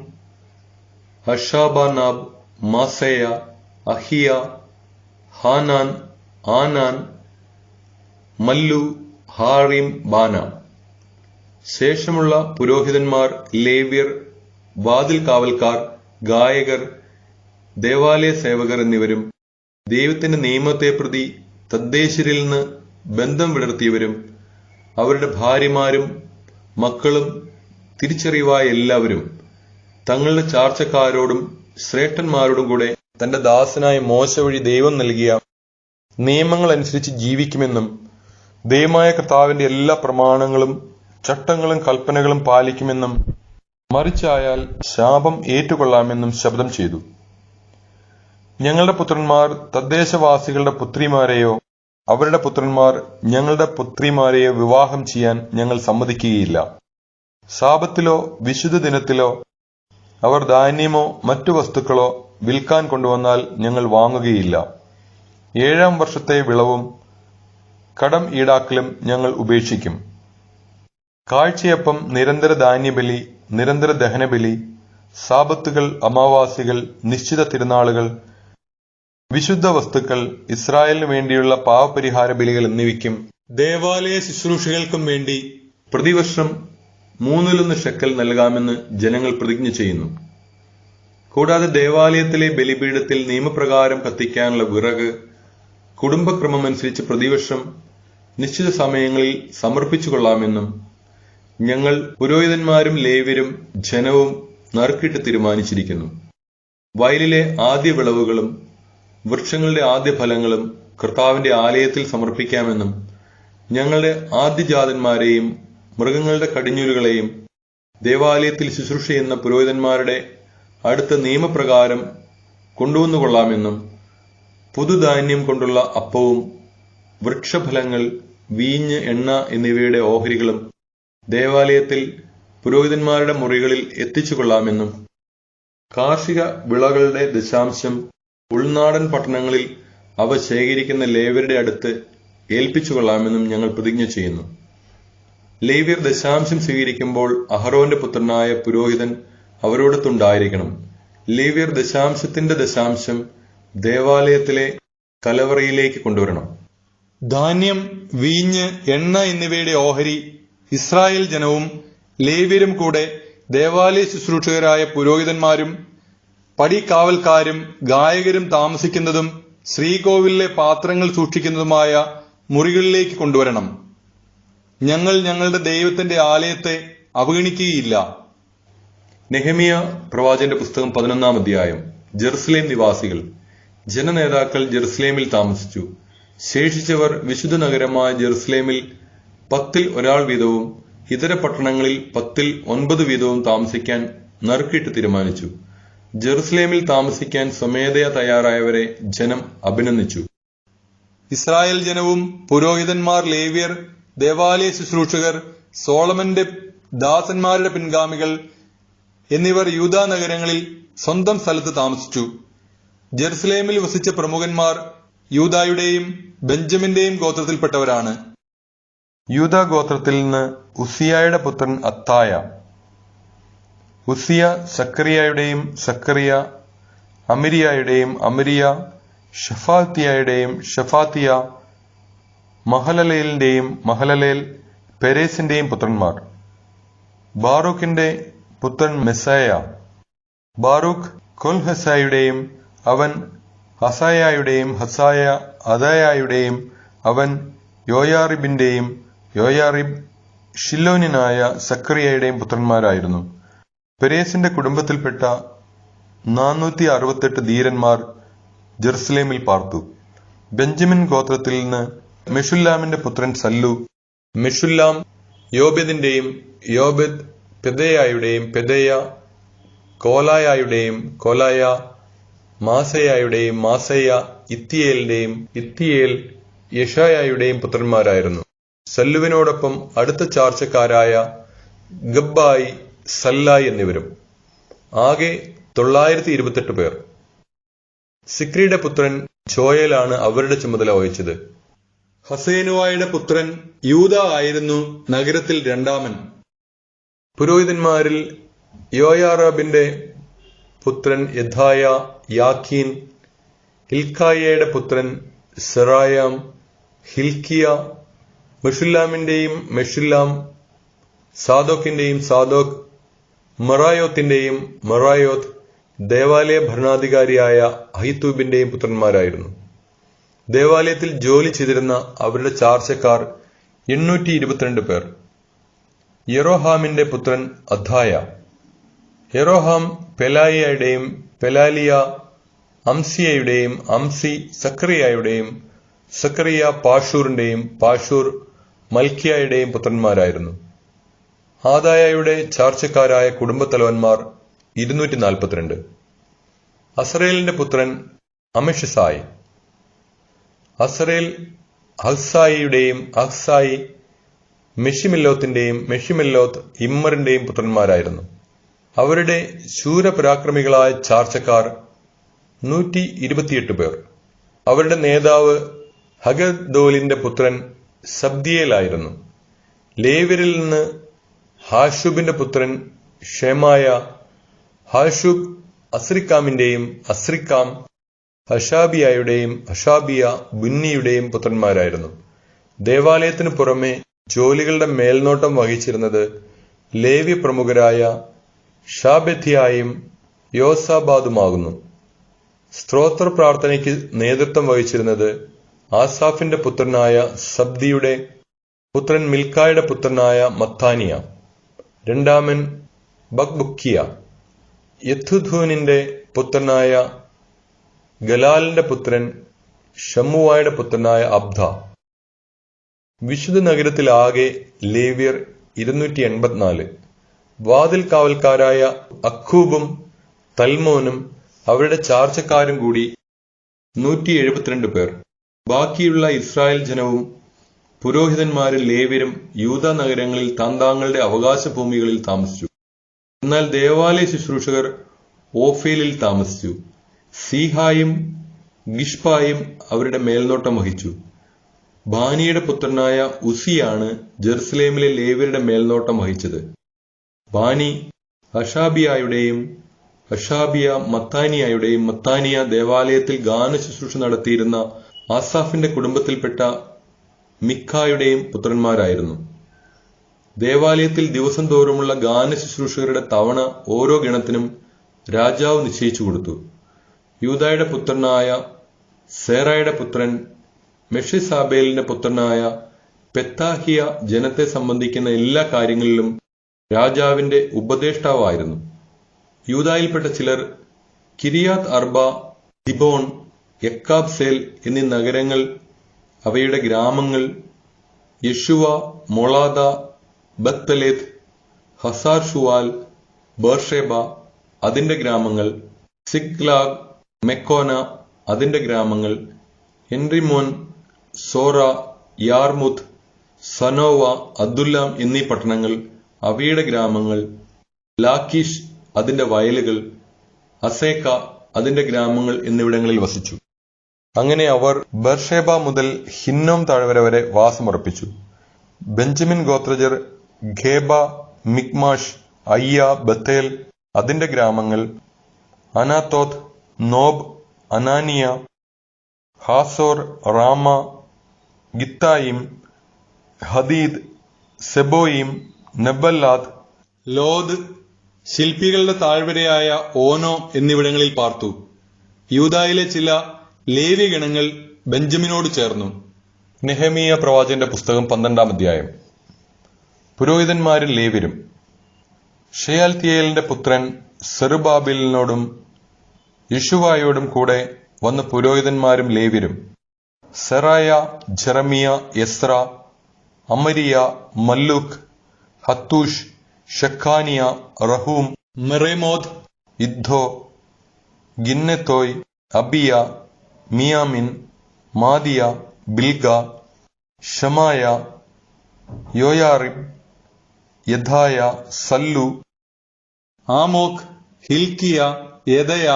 ഹഷാബനാബ്, മാസേയ, അഹിയ, ഹാനാൻ, ആനാൻ, മല്ലു, ഹാറിം, ബാന. ശേഷമുള്ള പുരോഹിതന്മാർ, ലേവ്യർ, വാതിൽ കാവൽക്കാർ, ഗായകർ, ദേവാലയ സേവകർ എന്നിവരും ദൈവത്തിന്റെ നിയമത്തെ പ്രതി തദ്ദേശരിൽ നിന്ന് ബന്ധം വിടർത്തിയവരും അവരുടെ ഭാര്യമാരും മക്കളും തിരിച്ചറിവായ എല്ലാവരും തങ്ങളുടെ ചാർച്ചക്കാരോടും ശ്രേഷ്ഠന്മാരോടും കൂടെ തന്റെ ദാസനായ മോശ വഴി ദൈവം നൽകിയ നിയമങ്ങൾ അനുസരിച്ച് ജീവിക്കുമെന്നും ദൈവമായ കർത്താവിന്റെ എല്ലാ പ്രമാണങ്ങളും ചട്ടങ്ങളും കൽപ്പനകളും പാലിക്കുമെന്നും മറിച്ചായാൽ ശാപം ഏറ്റുകൊള്ളാമെന്നും ശപഥം ചെയ്തു. ഞങ്ങളുടെ പുത്രന്മാർ തദ്ദേശവാസികളുടെ പുത്രിമാരെയോ അവരുടെ പുത്രന്മാർ ഞങ്ങളുടെ പുത്രിമാരെയോ വിവാഹം ചെയ്യാൻ ഞങ്ങൾ സമ്മതിക്കുകയില്ല. ശാബത്തിലോ വിശുദ്ധ ദിനത്തിലോ അവർ ധാന്യമോ മറ്റു വസ്തുക്കളോ വിൽക്കാൻ കൊണ്ടുവന്നാൽ ഞങ്ങൾ വാങ്ങുകയില്ല. 7-ാം വർഷത്തെ വിളവും കടം ഈടാക്കലും ഞങ്ങൾ ഉപേക്ഷിക്കും. കാഴ്ചയപ്പം, നിരന്തര ധാന്യബലി, നിരന്തര ദഹനബലി, സാബത്തുകൾ, അമാവാസികൾ, നിശ്ചിത തിരുനാളുകൾ, വിശുദ്ധ വസ്തുക്കൾ, ഇസ്രായേലിന് വേണ്ടിയുള്ള പാവപരിഹാര ബലികൾ എന്നിവയ്ക്കും ദേവാലയ ശുശ്രൂഷകൾക്കും വേണ്ടി പ്രതിവർഷം 1/3 ഷെക്കൽ നൽകാമെന്ന് ജനങ്ങൾ പ്രതിജ്ഞ ചെയ്യുന്നു. കൂടാതെ ദേവാലയത്തിലെ ബലിപീഠത്തിൽ നിയമപ്രകാരം കത്തിക്കാനുള്ള വിറക് കുടുംബക്രമമനുസരിച്ച് പ്രതിവർഷം നിശ്ചിത സമയങ്ങളിൽ സമർപ്പിച്ചു കൊള്ളാമെന്നും ഞങ്ങൾ പുരോഹിതന്മാരും ലേവ്യരും ജനവും നറുക്കിട്ട് തീരുമാനിച്ചിരിക്കുന്നു. വയലിലെ ആദ്യ വിളവുകളും വൃക്ഷങ്ങളുടെ ആദ്യ ഫലങ്ങളും കർത്താവിന്റെ ആലയത്തിൽ സമർപ്പിക്കാമെന്നും ഞങ്ങളുടെ ആദ്യജാതന്മാരെയും മൃഗങ്ങളുടെ കടിഞ്ഞൂലുകളെയും ദേവാലയത്തിൽ ശുശ്രൂഷ ചെയ്യുന്ന പുരോഹിതന്മാരുടെ അടുത്ത നിയമപ്രകാരം കൊണ്ടുവന്നുകൊള്ളാമെന്നും പുതുധാന്യം കൊണ്ടുള്ള അപ്പവും വൃക്ഷഫലങ്ങൾ, വീഞ്ഞ്, എണ്ണ എന്നിവയുടെ ഓഹരികളും ദേവാലയത്തിൽ പുരോഹിതന്മാരുടെ മുറികളിൽ എത്തിച്ചുകൊള്ളാമെന്നും കാർഷിക വിളകളുടെ ദശാംശം ഉൾനാടൻ പട്ടണങ്ങളിൽ അവ ശേഖരിക്കുന്ന ലേവ്യരുടെ അടുത്ത് ഏൽപ്പിച്ചുകൊള്ളാമെന്നും ഞങ്ങൾ പ്രതിജ്ഞ ചെയ്യുന്നു. ലേവ്യർ ദശാംശം സ്വീകരിക്കുമ്പോൾ അഹറോന്റെ പുത്രനായ പുരോഹിതൻ അവരോടൊത്തുണ്ടായിരിക്കണം. ലേവ്യർ ദശാംശത്തിന്റെ ദശാംശം ദേവാലയത്തിലെ കലവറയിലേക്ക് കൊണ്ടുവരണം. ധാന്യം, വീഞ്ഞ്, എണ്ണ എന്നിവയുടെ ഓഹരി ഇസ്രായേൽ ജനവും ലേവ്യരും കൂടെ ദേവാലയ ശുശ്രൂഷകരായ പുരോഹിതന്മാരും പടിക്കാവൽക്കാരും ഗായകരും താമസിക്കുന്നതും ശ്രീകോവിലിലെ പാത്രങ്ങൾ സൂക്ഷിക്കുന്നതുമായ മുറികളിലേക്ക് കൊണ്ടുവരണം. ഞങ്ങൾ ഞങ്ങളുടെ ദൈവത്തിന്റെ ആലയത്തെ അവഗണിക്കുകയില്ല. നെഹെമിയ പ്രവാചകന്റെ പുസ്തകം 11-ാം അധ്യായം. ജെറുസലേം നിവാസികൾ. ജനനേതാക്കൾ ജെറുസലേമിൽ താമസിച്ചു. ശേഷിച്ചവർ വിശുദ്ധ നഗരമായ ജെറുസലേമിൽ 10-ൽ ഒരാൾ വീതവും ഇതര പട്ടണങ്ങളിൽ 10-ൽ 9 വീതവും താമസിക്കാൻ നറുക്കിട്ട് തീരുമാനിച്ചു. ജെറുസലേമിൽ താമസിക്കാൻ സ്വമേധയാ തയ്യാറായവരെ ജനം അഭിനന്ദിച്ചു. ഇസ്രായേൽ ജനവും പുരോഹിതന്മാർ, ലേവ്യർ, ദേവാലയ ശുശ്രൂഷകർ, സോളമന്റെ ദാസന്മാരുടെ പിൻഗാമികൾ എന്നിവർ യൂദാ നഗരങ്ങളിൽ സ്വന്തം സ്ഥലത്ത് താമസിച്ചു. ജെറുസലേമിൽ വസിച്ച പ്രമുഖന്മാർ യൂദായുടെയും ബെഞ്ചമിന്റെയും ഗോത്രത്തിൽപ്പെട്ടവരാണ്. യൂദാ ഗോത്രത്തിൽ നിന്ന് ഉസിയായുടെ പുത്രൻ അത്തായ. ഉസിയ സക്കറിയായുടെയും സക്കറിയ അമിരിയായുടെയും അമിരിയ ഷഫാത്തിയായുടെയും ഷഫാത്തിയ മഹലലേലിന്റെയും മഹലലേൽ പെരേസിന്റെയും പുത്രന്മാർ. ബാറൂക്കിന്റെ പുത്രൻ മെസ്സായ. ബാറൂക്ക് കൊൽഹസായുടെയും അവൻ ഹസായായുടെയും ഹസായ അദായായുടെയും അവൻ യോയാറിബിന്റെയും യോയാറിബ് ഷില്ലോന്യനായ സക്കറിയയുടെയും പുത്രന്മാരായിരുന്നു. പെരേസിന്റെ കുടുംബത്തിൽപ്പെട്ട 468 ധീരന്മാർ ജെറുസലേമിൽ പാർത്തു. ബെഞ്ചമിൻ ഗോത്രത്തിൽ നിന്ന് മെഷുല്ലാമിന്റെ പുത്രൻ സല്ലു. മെഷുല്ലാം യോബെദിന്റെയും യോബെദ് പെദയായുടെയും പെദയ കോലായായുടെയും കോലായ മാസയായുടെയും മാസയ ഇത്തിയേലിന്റെയും ഇത്തിയേൽ യഷായായുടെയും പുത്രന്മാരായിരുന്നു. സല്ലുവിനോടൊപ്പം അടുത്ത ചാർച്ചക്കാരായ ഗബ്ബായി, സല്ലായി എന്നിവരും. ആകെ 928 പേർ. സിക്രിയുടെ പുത്രൻ ജോയേലാണ് അവരുടെ ചുമതല വഹിച്ചത്. ഹസേനുവായുടെ പുത്രൻ യൂദ ആയിരുന്നു നഗരത്തിൽ രണ്ടാമൻ. പുരോഹിതന്മാരിൽ യോയാറാബിന്റെ പുത്രൻ യദായ, യാഖീൻ, ഹിൽക്കായയുടെ പുത്രൻ സെറായാം, ഹിൽക്കിയ, മെഷുല്ലാമിന്റെയും മെഷുല്ലാം, സാദോക്കിന്റെയും സാദോക്ക്, മെറായോത്തിന്റെയും മെറായോത്ത് ദേവാലയ ഭരണാധികാരിയായ അഹിത്തൂബിന്റെയും പുത്രന്മാരായിരുന്നു. ദേവാലയത്തിൽ ജോലി ചെയ്തിരുന്ന അവരുടെ ചാർച്ചക്കാർ 822 പേർ. യെരോഹാമിന്റെ പുത്രൻ അദ്ദായ. യെരോഹാം പെലായിയുടെയും പെലാലിയ അംസിയയുടെയും അംസി സക്കറിയായുടെയും സക്കറിയ പാഷൂറിന്റെയും പാഷൂർ മൽക്കിയായുടെയും പുത്രന്മാരായിരുന്നു. ആദായയുടെ ചാർച്ചക്കാരായ കുടുംബത്തലവന്മാർ 242. അസറേലിന്റെ പുത്രൻ അമിഷസായി. അസറേൽ അഹ്സായിയുടെയും അഹ്സായി മെഷിമില്ലോത്തിന്റെയും മെഷിമില്ലോത്ത് ഇമ്മറിന്റെയും പുത്രന്മാരായിരുന്നു. അവരുടെ ശൂരപരാക്രമികളായ ചാർച്ചക്കാർ 128 പേർ. അവരുടെ നേതാവ് ഹഗദോലിന്റെ പുത്രൻ സബ്ദിയേലായിരുന്നു. ലേവ്യരിൽ നിന്ന് ഹാഷൂബിന്റെ പുത്രൻ ഷെമായ. ഹാഷൂബ് അസ്രിക്കാമിന്റെയും അസ്രിക്കാം ഹഷാബിയായുടെയും ഹഷാബിയ ബുന്നിയുടെയും പുത്രന്മാരായിരുന്നു. ദേവാലയത്തിനു പുറമെ ജോലികളുടെ മേൽനോട്ടം വഹിച്ചിരുന്നത് ലേവ്യ പ്രമുഖരായ ഷാബെഥിയായും യോസാബാദുമാകുന്നു. സ്തോത്ര പ്രാർത്ഥനയ്ക്ക് നേതൃത്വം വഹിച്ചിരുന്നത് ആസാഫിന്റെ പുത്രനായ സബ്ദിയുടെ പുത്രൻ മിൽക്കായുടെ പുത്രനായ മത്താനിയ. രണ്ടാമൻ ബക്ബുക്കിയ. യഥുധൂനിന്റെ പുത്രനായ ഗലാലിന്റെ പുത്രൻ ഷമ്മുവായുടെ പുത്രനായ അബ്ദ. വിശുദ്ധ നഗരത്തിലാകെ ലേവ്യർ 284. വാതിൽ കാവൽക്കാരായ അക്കൂബും തൽമോനും അവരുടെ ചാർച്ചക്കാരും കൂടി 172 പേർ. ബാക്കിയുള്ള ഇസ്രായേൽ ജനവും പുരോഹിതന്മാരും ലേവ്യരും യൂദാ നഗരങ്ങളിൽ താന്താങ്ങളുടെ അവകാശ ഭൂമികളിൽ താമസിച്ചു. എന്നാൽ ദേവാലയ ശുശ്രൂഷകർ ഓഫേലിൽ താമസിച്ചു. സീഹായും ഗിഷ്പായും അവരുടെ മേൽനോട്ടം വഹിച്ചു. ബാനിയുടെ പുത്രനായ ഉസിയാണ് ജെറുസലേമിലെ ലേവ്യരുടെ മേൽനോട്ടം വഹിച്ചത്. ബാനി ഹഷാബിയായുടെയും ഹഷാബിയ മത്താനിയായുടെയും മത്താനിയ ദേവാലയത്തിൽ ഗാന ശുശ്രൂഷ നടത്തിയിരുന്ന ആസാഫിന്റെ കുടുംബത്തിൽപ്പെട്ട മിക്കായുടെയും പുത്രന്മാരായിരുന്നു. ദേവാലയത്തിൽ ദിവസം തോറുമുള്ള ഗാന ശുശ്രൂഷകരുടെ തവണ ഓരോ ഗണത്തിനും രാജാവ് നിശ്ചയിച്ചു കൊടുത്തു. യൂദായുടെ പുത്രനായ സേറായുടെ പുത്രൻ മെഷിസാബേലിന്റെ പുത്രനായ പെത്താഹിയ ജനത്തെ സംബന്ധിക്കുന്ന എല്ലാ കാര്യങ്ങളിലും രാജാവിന്റെ ഉപദേഷ്ടാവായിരുന്നു. യൂദായിൽപ്പെട്ട ചിലർ കിരിയാത്ത് അർബ, ദിബോൺ, യക്കാബ്സേൽ എന്നീ നഗരങ്ങൾ, അവയുടെ ഗ്രാമങ്ങൾ, യെശുവ, മൊളാദ, ബത്പലേത്ത്, ഹസാർ ഷുവാൽ, ബേർഷേബ അതിന്റെ ഗ്രാമങ്ങൾ, സിഗ്ലാഗ്, മെക്കോന അതിന്റെ ഗ്രാമങ്ങൾ, എൻറിമോൻ, സോറ, യാർമുത്ത്, സനോവ, അദ്ദുല്ലാം എന്നീ പട്ടണങ്ങൾ, അവയുടെ ഗ്രാമങ്ങൾ, ലാക്കീഷ് അതിന്റെ വയലുകൾ, അസേക്ക അതിന്റെ ഗ്രാമങ്ങൾ എന്നിവിടങ്ങളിൽ വസിച്ചു. അങ്ങനെ അവർ ബർഷേബ മുതൽ ഹിന്നോം താഴ്വര വരെ വാസമുറപ്പിച്ചു. ബെഞ്ചമിൻ ഗോത്രജർ ഖേബ, മിക്മാഷ്, അയ്യ, ബത്തേൽ അതിന്റെ ഗ്രാമങ്ങൾ, അനാത്തോത്ത്, നോബ്, അനാനിയ, ഹാസോർ, റാമ, ഗിത്തായിം, ഹദീദ്, സെബോയിം, നെബല്ലാത്ത്, ലോദ്, ശില്പികളുടെ താഴ്വരയായ ഓനോ എന്നിവിടങ്ങളിൽ പാർത്തു. യൂദായിലെ ചില ലേവ്യഗണങ്ങൾ ബെഞ്ചമിനോട് ചേർന്നു. നെഹെമിയ പ്രവാചകന്റെ പുസ്തകം 12-ാം അധ്യായം. പുരോഹിതന്മാരിൽ ലേവ്യരും. ഷെയാൽത്തിയേലിന്റെ പുത്രൻ സെറുബാബേലിനോടും യെശുവായോടും കൂടെ വന്ന പുരോഹിതന്മാരും ലേവ്യരും സെറായ, ജെറമിയ, എസ്ര, അമരിയ, മല്ലൂക്ക്, ഹത്തൂഷ്, ഷെഖാനിയ, റഹൂം, മെറേമോദ്, ഇദ്ദോ, ഗിന്നെത്തോയ്, അബിയ, മിയാമിൻ, മാദിയ, ബിൽഗ, ഷമായ, യോയാറിബ്, യദായ, സല്ലു, ആമോക്, ഹിൽക്കിയ, യെദയ.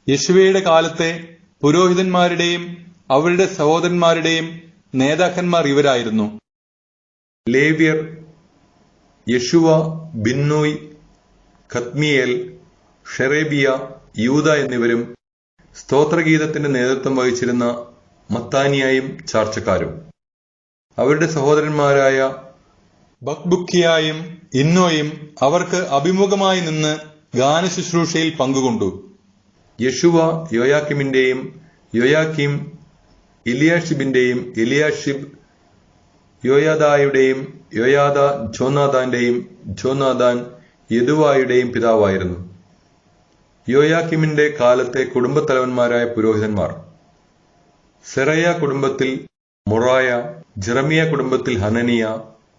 യെശുവയുടെ കാലത്തെ പുരോഹിതന്മാരുടെയും അവരുടെ സഹോദരന്മാരുടെയും നേതാക്കന്മാർ ഇവരായിരുന്നു. ലേവ്യർ യെശുവ, ബിന്നൂയ്, ഖത്മിയേൽ, ഷെറേബിയ, യൂദ എന്നിവരും സ്തോത്രഗീതത്തിന്റെ നേതൃത്വം വഹിച്ചിരുന്ന മത്താനിയായും ചാർച്ചക്കാരും. അവരുടെ സഹോദരന്മാരായ ബക്ബുക്കിയായും ഇന്നോയും അവർക്ക് അഭിമുഖമായി നിന്ന് ഗാനശുശ്രൂഷയിൽ പങ്കുകൊണ്ടു. യശുവ യോയാക്കിമിന്റെയും, യോയാക്കിം എലിയാഷിബിന്റെയും, എലിയാഷിബ് യോയാദായുടെയും, യോയാദ ജോനാഥാന്റെയും, ജോനാഥാൻ യദുവായുടെയും പിതാവായിരുന്നു. യോയാക്കിമിന്റെ കാലത്തെ കുടുംബത്തലവന്മാരായ പുരോഹിതന്മാർ: സെറയ കുടുംബത്തിൽ മൊറായ, ജെറമിയ കുടുംബത്തിൽ ഹനനിയ,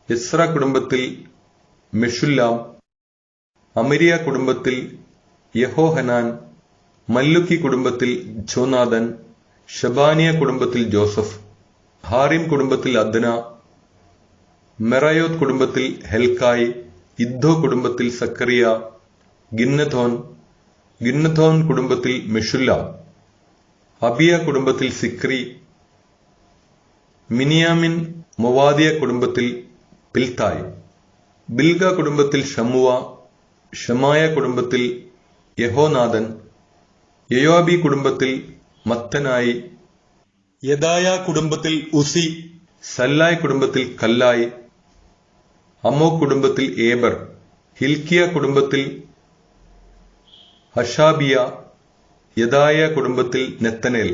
എസ്ര കുടുംബത്തിൽ മെഷുല്ലാം, അമരിയ കുടുംബത്തിൽ യഹോഹനാൻ, മല്ലുക്കി കുടുംബത്തിൽ ജോനാഥൻ, ഷബാനിയ കുടുംബത്തിൽ ജോസഫ്, ഹാറിം കുടുംബത്തിൽ അദ്ന, മെറയോത്ത് കുടുംബത്തിൽ ഹെൽക്കായ്, ഇദ്ദോ കുടുംബത്തിൽ സക്കറിയ, ഗിന്നഥോൻ കുടുംബത്തിൽ മെഷുല്ലാം, അബിയ കുടുംബത്തിൽ സിക്രി, മിനിയാമിൻ മൊവാദിയ കുടുംബത്തിൽ പിൽത്തായ്, ബിൽഗ കുടുംബത്തിൽ ഷമുവ, ഷമായ കുടുംബത്തിൽ യഹോനാഥൻ, യോയാബി കുടുംബത്തിൽ മത്തനായി, യദായ കുടുംബത്തിൽ ഉസി, സല്ലായ് കുടുംബത്തിൽ കല്ലായ്, അമ്മോ കുടുംബത്തിൽ ഏബർ, ഹിൽക്കിയ കുടുംബത്തിൽ ഹഷാബിയ, യദായ കുടുംബത്തിൽ നെത്തനേൽ,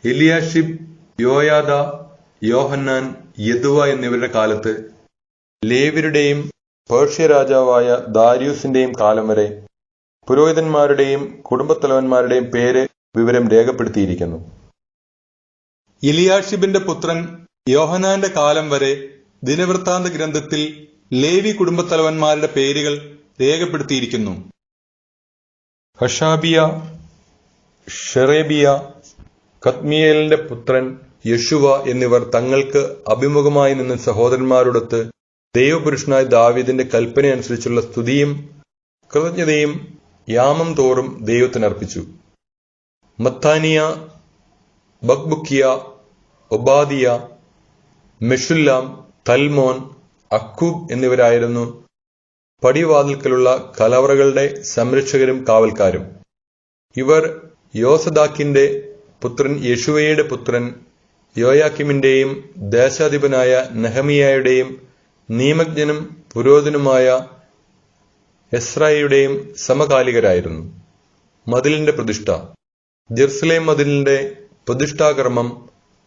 എലിയാഷിബ്, യോയാദ, യോഹന്നാൻ, യദുവ എന്നിവരുടെ കാലത്ത് ലേവ്യരുടെയും പേർഷ്യ രാജാവായ ദാരിയൂസിന്റെയും കാലം വരെ പുരോഹിതന്മാരുടെയും കുടുംബത്തലവന്മാരുടെയും പേര് വിവരം രേഖപ്പെടുത്തിയിരിക്കുന്നു. എലിയാഷിബിന്റെ പുത്രൻ യോഹനാന്റെ കാലം വരെ ദിനവൃത്താന്ത ഗ്രന്ഥത്തിൽ ലേവി കുടുംബത്തലവന്മാരുടെ പേരുകൾ രേഖപ്പെടുത്തിയിരിക്കുന്നു. ഹഷാബിയ, ഷെറേബിയ, കദ്മിയേലിന്റെ പുത്രൻ യശുവ എന്നിവർ തങ്ങൾക്ക് അഭിമുഖമായി നിന്ന് സഹോദരന്മാരോടൊത്ത് ദൈവപുരുഷനായ ദാവീദിന്റെ കൽപ്പനയനുസരിച്ചുള്ള സ്തുതിയും കൃതജ്ഞതയും യാമം തോറും ദൈവത്തിനർപ്പിച്ചു. മത്താനിയ, ബക്ബുക്കിയ, ഒബാദിയ, മെഷുല്ലാം, തൽമോൻ, അക്കൂബ് എന്നിവരായിരുന്നു പടിവാതിൽക്കലുള്ള കലവറകളുടെ സംരക്ഷകരും കാവൽക്കാരും. ഇവർ യോസദാക്കിന്റെ പുത്രൻ യശുവയുടെ പുത്രൻ യോയാക്കിമിന്റെയും ദേശാധിപനായ നെഹമിയായുടെയും നിയമജ്ഞനും പുരോഹിതനുമായ എസ്രായിയുടെയും സമകാലികരായിരുന്നു. മതിലിന്റെ പ്രതിഷ്ഠ: ജെറുസലേം മതിലിന്റെ പ്രതിഷ്ഠാകർമ്മം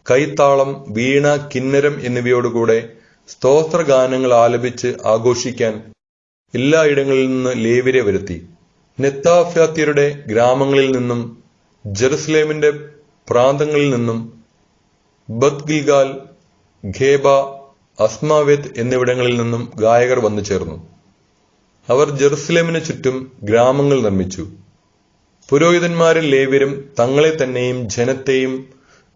കൈത്താളം, വീണ, കിന്നരം എന്നിവയോടുകൂടെ സ്തോത്രഗാനങ്ങൾ ആലപിച്ച് ആഘോഷിക്കാൻ എല്ലായിടങ്ങളിൽ നിന്ന് ലേവ്യരെ വരുത്തി. നെത്താഫ്യാത്യരുടെ ഗ്രാമങ്ങളിൽ നിന്നും ജെറുസലേമിന്റെ പ്രാന്തങ്ങളിൽ നിന്നും ബത്ത് ഗിൽഗാൽ, ഖേബ, അസ്മാവെത്ത് എന്നിവിടങ്ങളിൽ നിന്നും ഗായകർ വന്നു ചേർന്നു. അവർ ജെറുസലേമിന് ചുറ്റും ഗ്രാമങ്ങൾ നിർമ്മിച്ചു. പുരോഹിതന്മാരിൽ ലേവ്യരും തങ്ങളെ തന്നെയും ജനത്തെയും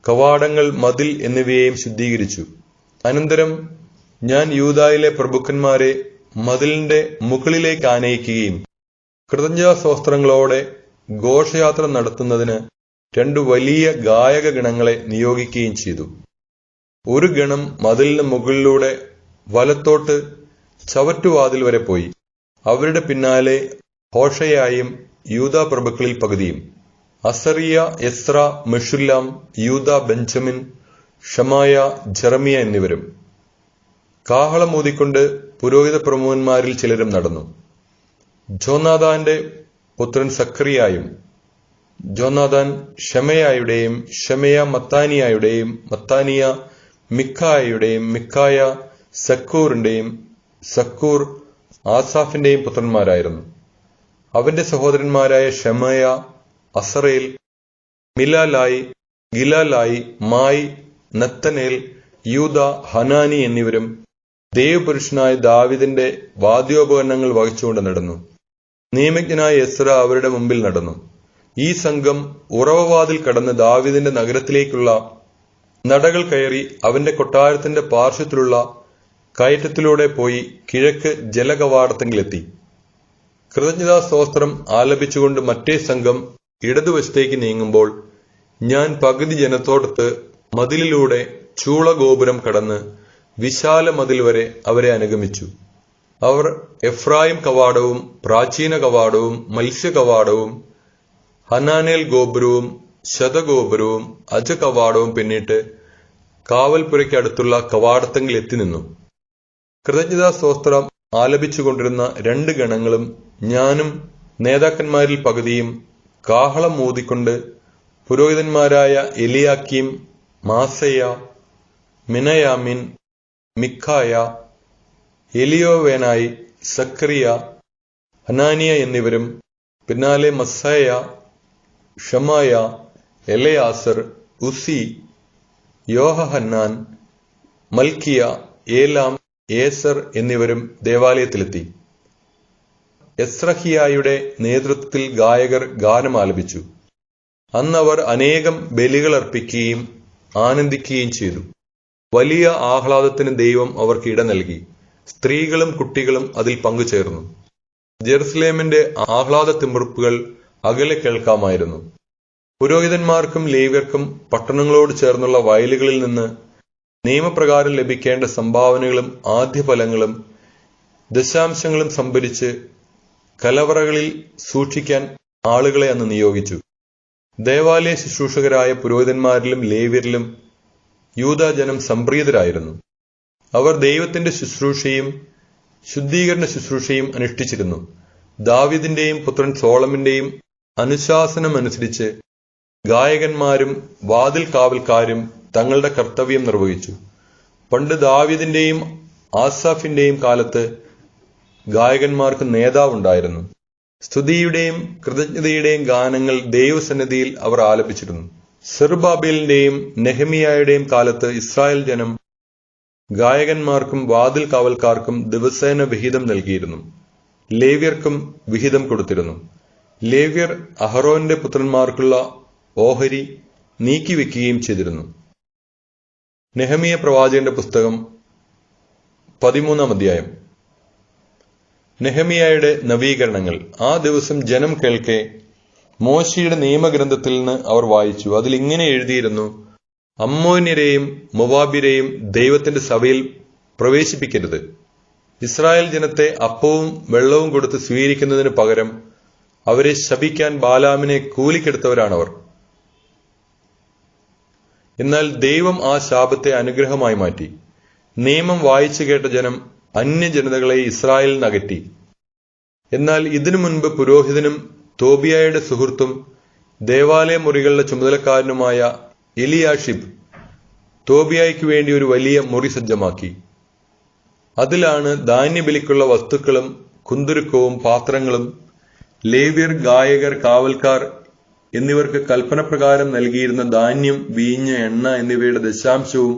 കവാടങ്ങൾ, മതിൽ എന്നിവയെയും ശുദ്ധീകരിച്ചു. അനന്തരം ഞാൻ യൂദായിലെ പ്രഭുക്കന്മാരെ മതിലിന്റെ മുകളിലേക്ക് ആനയിക്കുകയും കൃതജ്ഞതാസ്തോത്രങ്ങളോടെ ഘോഷയാത്ര നടത്തുന്നതിന് 2 വലിയ ഗായക ഗണങ്ങളെ നിയോഗിക്കുകയും ചെയ്തു. ഒരു ഗണം മതിലിന് മുകളിലൂടെ വലത്തോട്ട് ചവറ്റുവാതിൽ വരെ പോയി. അവരുടെ പിന്നാലെ ഹോഷയായും യൂദാ പ്രഭുക്കളിൽ പകുതിയും, അസറിയ, എസ്ര, മെഷുല്ലാം, യൂദ, ബെഞ്ചമിൻ, ഷമായ, ജെറമിയ എന്നിവരും. കാഹളമൂതിക്കൊണ്ട് പുരോഹിത പ്രമുഖന്മാരിൽ ചിലരും നടന്നു. ജോനാഥാന്റെ പുത്രൻ സക്കറിയായും, ജോനാഥാൻ ഷെമയായുടെയും, ഷെമയ മത്താനിയായുടെയും, മത്താനിയ മിക്കായയുടെയും, മിക്കായ സക്കൂറിന്റെയും, സക്കൂർ ആസാഫിന്റെയും പുത്രന്മാരായിരുന്നു. അവന്റെ സഹോദരന്മാരായ ഷെമയ, അസറേൽ, മിലാലായി, ഗിലാലായി, മായി, നത്തനേൽ, യൂദ, ഹനാനി എന്നിവരും ദൈവപുരുഷനായ ദാവീദിന്റെ വാദ്യോപകരണങ്ങൾ വഹിച്ചുകൊണ്ട് നടന്നു. നിയമജ്ഞനായ എസ്ര അവരുടെ മുമ്പിൽ നടന്നു. ഈ സംഘം ഉറവവാതിൽ കടന്ന് ദാവീദിന്റെ നഗരത്തിലേക്കുള്ള നടകൾ കയറി അവന്റെ കൊട്ടാരത്തിന്റെ പാർശ്വത്തിലുള്ള കയറ്റത്തിലൂടെ പോയി കിഴക്ക് ജലകവാടത്തിലെത്തി. കൃതജ്ഞതാസ്തോത്രം ആലപിച്ചുകൊണ്ട് മറ്റേ സംഘം ഇടതുവശത്തേക്ക് നീങ്ങുമ്പോൾ ഞാൻ പകുതി ജനത്തോടൊത്ത് മതിലിലൂടെ ചൂളഗോപുരം കടന്ന് വിശാല മതിൽ വരെ അവരെ അനുഗമിച്ചു. അവർ എഫ്രായിം കവാടവും പ്രാചീന കവാടവും മത്സ്യ കവാടവും ഹനാനേൽ ഗോപുരവും ശതഗോപുരവും അജകവാടവും പിന്നിട്ട് കാവൽപുരയ്ക്ക് അടുത്തുള്ള കവാടത്തങ്കിൽ എത്തി നിന്നു. കൃതജ്ഞതാ സ്തോത്രം ആലപിച്ചുകൊണ്ടിരുന്ന 2 ഗണങ്ങളും ഞാനും നേതാക്കന്മാരിൽ പകുതിയും കാഹളം ഊതിക്കൊണ്ട് പുരോഹിതന്മാരായ എലിയാക്കീം, മാസയ്യ, മിനയാമിൻ, മിഖായ, എലിയോവേനായി, സക്കറിയ, ഹനാനിയ എന്നിവരും പിന്നാലെ മസ്സായ, ഷമായ, എലയാസർ, ഉസി, യോഹന്നാൻ, മൽക്കിയ, ഏലാം, ഏസർ എന്നിവരും ദേവാലയത്തിലെത്തി. എസ്രഹിയായുടെ നേതൃത്വത്തിൽ ഗായകർ ഗാനം ആലപിച്ചു. അന്നവർ അനേകം ബലികൾ അർപ്പിക്കുകയും ആനന്ദിക്കുകയും ചെയ്തു. വലിയ ആഹ്ലാദത്തിന് ദൈവം അവർക്ക് ഇട നൽകി. സ്ത്രീകളും കുട്ടികളും അതിൽ പങ്കുചേർന്നു. ജെറുസലേമിന്റെ ആഹ്ലാദ തിമിർപ്പുകൾ അകലെ കേൾക്കാമായിരുന്നു. പുരോഹിതന്മാർക്കും ലേവ്യർക്കും പട്ടണങ്ങളോട് ചേർന്നുള്ള വയലുകളിൽ നിന്ന് നിയമപ്രകാരം ലഭിക്കേണ്ട സംഭാവനകളും ആദ്യഫലങ്ങളും ദശാംശങ്ങളും സംഭരിച്ച് കലവറകളിൽ സൂക്ഷിക്കാൻ ആളുകളെ അന്ന് നിയോഗിച്ചു. ദേവാലയ ശുശ്രൂഷകരായ പുരോഹിതന്മാരിലും ലേവ്യരിലും യൂദാജനം സംപ്രീതരായിരുന്നു. അവർ ദൈവത്തിന്റെ ശുശ്രൂഷയും ശുദ്ധീകരണ ശുശ്രൂഷയും അനുഷ്ഠിച്ചിരുന്നു. ദാവീദിന്റെയും പുത്രൻ സോളമന്റെയും അനുശാസനമനുസരിച്ച് ഗായകന്മാരും വാതിൽ കാവൽക്കാരും തങ്ങളുടെ കർത്തവ്യം നിർവഹിച്ചു. പണ്ട് ദാവീദിന്റെയും ആസാഫിന്റെയും കാലത്ത് ഗായകന്മാർക്ക് നേതാവുണ്ടായിരുന്നു. സ്തുതിയുടെയും കൃതജ്ഞതയുടെയും ഗാനങ്ങൾ ദൈവസന്നിധിയിൽ അവർ ആലപിച്ചിരുന്നു. സെറുബാബേലിന്റെയും നെഹമിയായുടെയും കാലത്ത് ഇസ്രായേൽ ജനം ഗായകന്മാർക്കും വാതിൽ കാവൽക്കാർക്കും ദിവസേന വിഹിതം നൽകിയിരുന്നു. ലേവ്യർക്കും വിഹിതം കൊടുത്തിരുന്നു. ലേവ്യർ അഹറോന്റെ പുത്രന്മാർക്കുള്ള ഓഹരി നീക്കിവെക്കുകയും ചെയ്തിരുന്നു. നെഹമിയ പ്രവാചകന്റെ പുസ്തകം 13-ാം അധ്യായം. നെഹമിയായുടെ നവീകരണങ്ങൾ. ആ ദിവസം ജനം കേൾക്കെ മോശയുടെ നിയമഗ്രന്ഥത്തിൽ നിന്ന് അവർ വായിച്ചു. അതിൽ ഇങ്ങനെ എഴുതിയിരുന്നു: അമ്മോന്യരെയും മൊവാബിരെയും ദൈവത്തിന്റെ സഭയിൽ പ്രവേശിപ്പിക്കരുത്. ഇസ്രായേൽ ജനത്തെ അപ്പവും വെള്ളവും കൊടുത്ത് സ്വീകരിക്കുന്നതിന് പകരം അവരെ ശപിക്കാൻ ബാലാമിനെ കൂലിക്കെടുത്തവരാണവർ. എന്നാൽ ദൈവം ആ ശാപത്തെ അനുഗ്രഹമായി മാറ്റി. നിയമം വായിച്ചു കേട്ട ജനം അന്യജനതകളെ ഇസ്രായേലിൽ നിന്ന് അകറ്റി. എന്നാൽ ഇതിനു മുൻപ് പുരോഹിതനും തോബിയായുടെ സുഹൃത്തും ദേവാലയ മുറികളുടെ ചുമതലക്കാരനുമായ എലിയാഷിബ് തോബിയായ്ക്ക് വേണ്ടി ഒരു വലിയ മുറി സജ്ജമാക്കി. അതിലാണ് ധാന്യബലിക്കുള്ള വസ്തുക്കളും കുന്തുരുക്കവും പാത്രങ്ങളും ലേവ്യർ, ഗായകർ, കാവൽക്കാർ എന്നിവർക്ക് കൽപ്പനപ്രകാരം നൽകിയിരുന്ന ധാന്യം, വീഞ്ഞ്, എണ്ണ എന്നിവയുടെ ദശാംശവും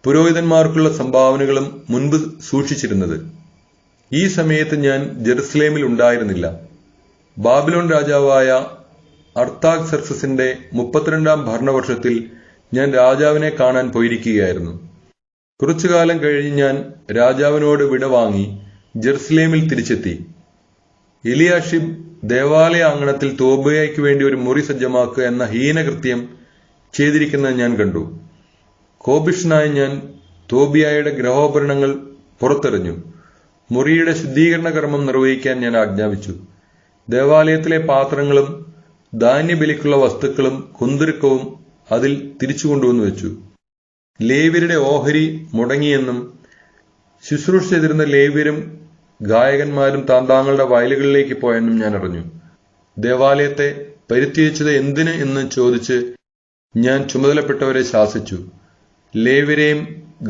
പുരോഹിതന്മാർക്കുള്ള സംഭാവനകളും മുൻപ് സൂക്ഷിച്ചിരുന്നത്. ഈ സമയത്ത് ഞാൻ ജെറുസലേമിൽ ഉണ്ടായിരുന്നില്ല. ബാബിലോൺ രാജാവായ അർത്താഗ്സർക്സസിന്റെ 32-ാം ഭരണവർഷത്തിൽ ഞാൻ രാജാവിനെ കാണാൻ പോയിരിക്കുകയായിരുന്നു. കുറച്ചുകാലം കഴിഞ്ഞ് ഞാൻ രാജാവിനോട് വിടവാങ്ങി ജെറുസലേമിൽ തിരിച്ചെത്തി. എലിയാഷിബ് ദേവാലയ അങ്കണത്തിൽ തോബിയായ്ക്ക് വേണ്ടി ഒരു മുറി സജ്ജമാക്കുക എന്ന ഹീനകൃത്യം ചെയ്തിരിക്കുന്നത് ഞാൻ കണ്ടു. കോപിഷ്ഠനായ ഞാൻ തോബിയായുടെ ഗ്രഹോപകരണങ്ങൾ പുറത്തെറിഞ്ഞു. മുറിയുടെ ശുദ്ധീകരണ കർമ്മം നിർവഹിക്കാൻ ഞാൻ ആജ്ഞാപിച്ചു. ദേവാലയത്തിലെ പാത്രങ്ങളും ധാന്യബലിക്കുള്ള വസ്തുക്കളും കുന്തുരുക്കവും അതിൽ തിരിച്ചു കൊണ്ടുവന്നു വെച്ചു. ലേവ്യരുടെ ഓഹരി മുടങ്ങിയെന്നും ശുശ്രൂഷ ചെയ്തിരുന്ന ലേവ്യരും ഗായകന്മാരും താന്താങ്ങളുടെ വയലുകളിലേക്ക് പോയെന്നും ഞാൻ അറിഞ്ഞു. ദേവാലയത്തെ പരിത്യജിച്ചത് എന്തിന് എന്ന് ചോദിച്ച് ഞാൻ ചുമതലപ്പെട്ടവരെ ശാസിച്ചു. ലേവ്യരെയും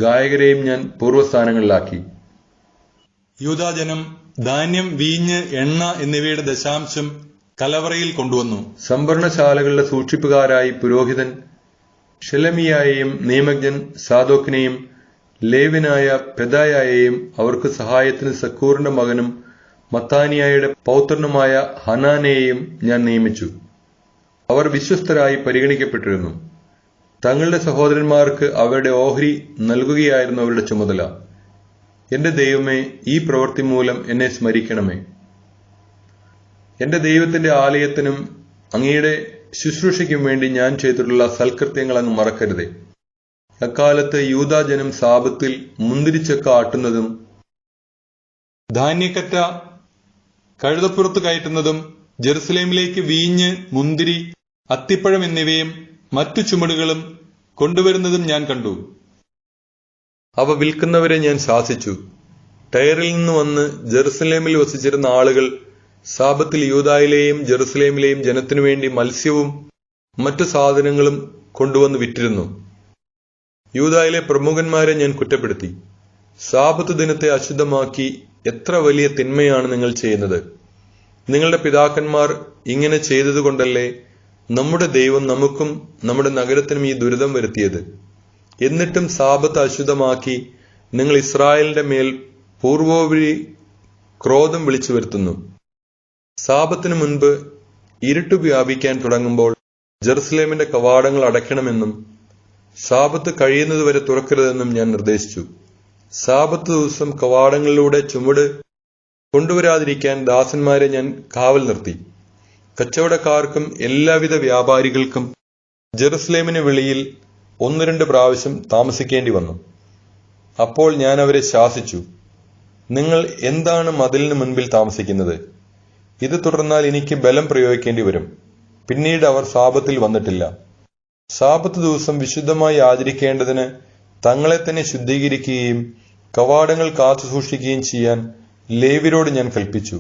ഗായകരെയും ഞാൻ പൂർവ്വസ്ഥാനങ്ങളിലാക്കി. യൂദാജനം ധാന്യം, വീഞ്ഞ്, എണ്ണ എന്നിവയുടെ ദശാംശം കലവറയിൽ കൊണ്ടുവന്നു. സംഭരണശാലകളുടെ സൂക്ഷിപ്പുകാരായി പുരോഹിതൻ ഷെലമിയായെയും നിയമജ്ഞൻ സാദോക്കിനെയും ലേവ്യനായ പെദായയെയും അവർക്ക് സഹായത്തിന് സക്കൂറിന്റെ മകനും മത്താനിയായുടെ പൗത്രനുമായ ഹനാനെയെയും ഞാൻ നിയമിച്ചു. അവർ വിശ്വസ്തരായി പരിഗണിക്കപ്പെട്ടിരുന്നു. തങ്ങളുടെ സഹോദരന്മാർക്ക് അവരുടെ ഓഹരി നൽകുകയായിരുന്നു അവരുടെ ചുമതല. എന്റെ ദൈവമേ, ഈ പ്രവൃത്തി മൂലം എന്നെ സ്മരിക്കണമേ. എന്റെ ദൈവത്തിന്റെ ആലയത്തിനും അങ്ങയുടെ ശുശ്രൂഷയ്ക്കും വേണ്ടി ഞാൻ ചെയ്തിട്ടുള്ള സൽകൃത്യങ്ങൾ അങ്ങ് മറക്കരുതേ. അക്കാലത്ത് യൂദാജനം സാപത്തിൽ മുന്തിരിച്ചക്ക ആട്ടുന്നതും ധാന്യക്കറ്റ കഴുതപ്പുറത്ത് കയറ്റുന്നതും ജെറുസലേമിലേക്ക് വീഞ്ഞ്, മുന്തിരി, അത്തിപ്പഴം എന്നിവയും മറ്റു ചുമടുകളും കൊണ്ടുവരുന്നതും ഞാൻ കണ്ടു. അവ വിൽക്കുന്നവരെ ഞാൻ ശാസിച്ചു. ടയറിൽ നിന്ന് വന്ന് ജെറുസലേമിൽ വസിച്ചിരുന്ന ആളുകൾ സാബത്തിൽ യൂദായിലെയും ജെറുസലേമിലെയും ജനത്തിനു വേണ്ടി മത്സ്യവും മറ്റു സാധനങ്ങളും കൊണ്ടുവന്ന് വിറ്റിരുന്നു. യൂദായിലെ പ്രമുഖന്മാരെ ഞാൻ കുറ്റപ്പെടുത്തി. സാബത്ത് ദിനത്തെ അശുദ്ധമാക്കി എത്ര വലിയ തിന്മയാണ് നിങ്ങൾ ചെയ്യുന്നത്. നിങ്ങളുടെ പിതാക്കന്മാർ ഇങ്ങനെ ചെയ്തതുകൊണ്ടല്ലേ നമ്മുടെ ദൈവം നമുക്കും നമ്മുടെ നഗരത്തിനും ഈ ദുരിതം വരുത്തിയത്. എന്നിട്ടും സാബത്ത് അശുദ്ധമാക്കി നിങ്ങൾ ഇസ്രായേലിന്റെ മേൽ പൂർവോപരി ക്രോധം വിളിച്ചു വരുത്തുന്നു. സാബത്തിന് മുൻപ് ഇരുട്ട് വ്യാപിക്കാൻ തുടങ്ങുമ്പോൾ ജെറുസലേമിന്റെ കവാടങ്ങൾ അടയ്ക്കണമെന്നും സാബത്ത് കഴിയുന്നതുവരെ തുറക്കരുതെന്നും ഞാൻ നിർദ്ദേശിച്ചു. സാബത്ത് ദിവസം കവാടങ്ങളിലൂടെ ചുമട് കൊണ്ടുവരാതിരിക്കാൻ ദാസന്മാരെ ഞാൻ കാവൽ നിർത്തി. കച്ചവടക്കാർക്കും എല്ലാവിധ വ്യാപാരികൾക്കും ജെറുസലേമിന് വെളിയിൽ 1-2 പ്രാവശ്യം താമസിക്കേണ്ടി വന്നു. അപ്പോൾ ഞാൻ അവരെ ശാസിച്ചു, നിങ്ങൾ എന്താണ് മതിലിന് മുൻപിൽ താമസിക്കുന്നത്? ഇത് തുടർന്നാൽ എനിക്ക് ബലം പ്രയോഗിക്കേണ്ടി വരും. പിന്നീട് അവർ സാബത്തിൽ വന്നിട്ടില്ല. സാബത്ത് ദിവസം വിശുദ്ധമായി ആചരിക്കേണ്ടതിന് തങ്ങളെ തന്നെ ശുദ്ധീകരിക്കുകയും കവാടങ്ങൾ കാത്തു സൂക്ഷിക്കുകയും ചെയ്യാൻ ലേവ്യരോട് ഞാൻ കൽപ്പിച്ചു.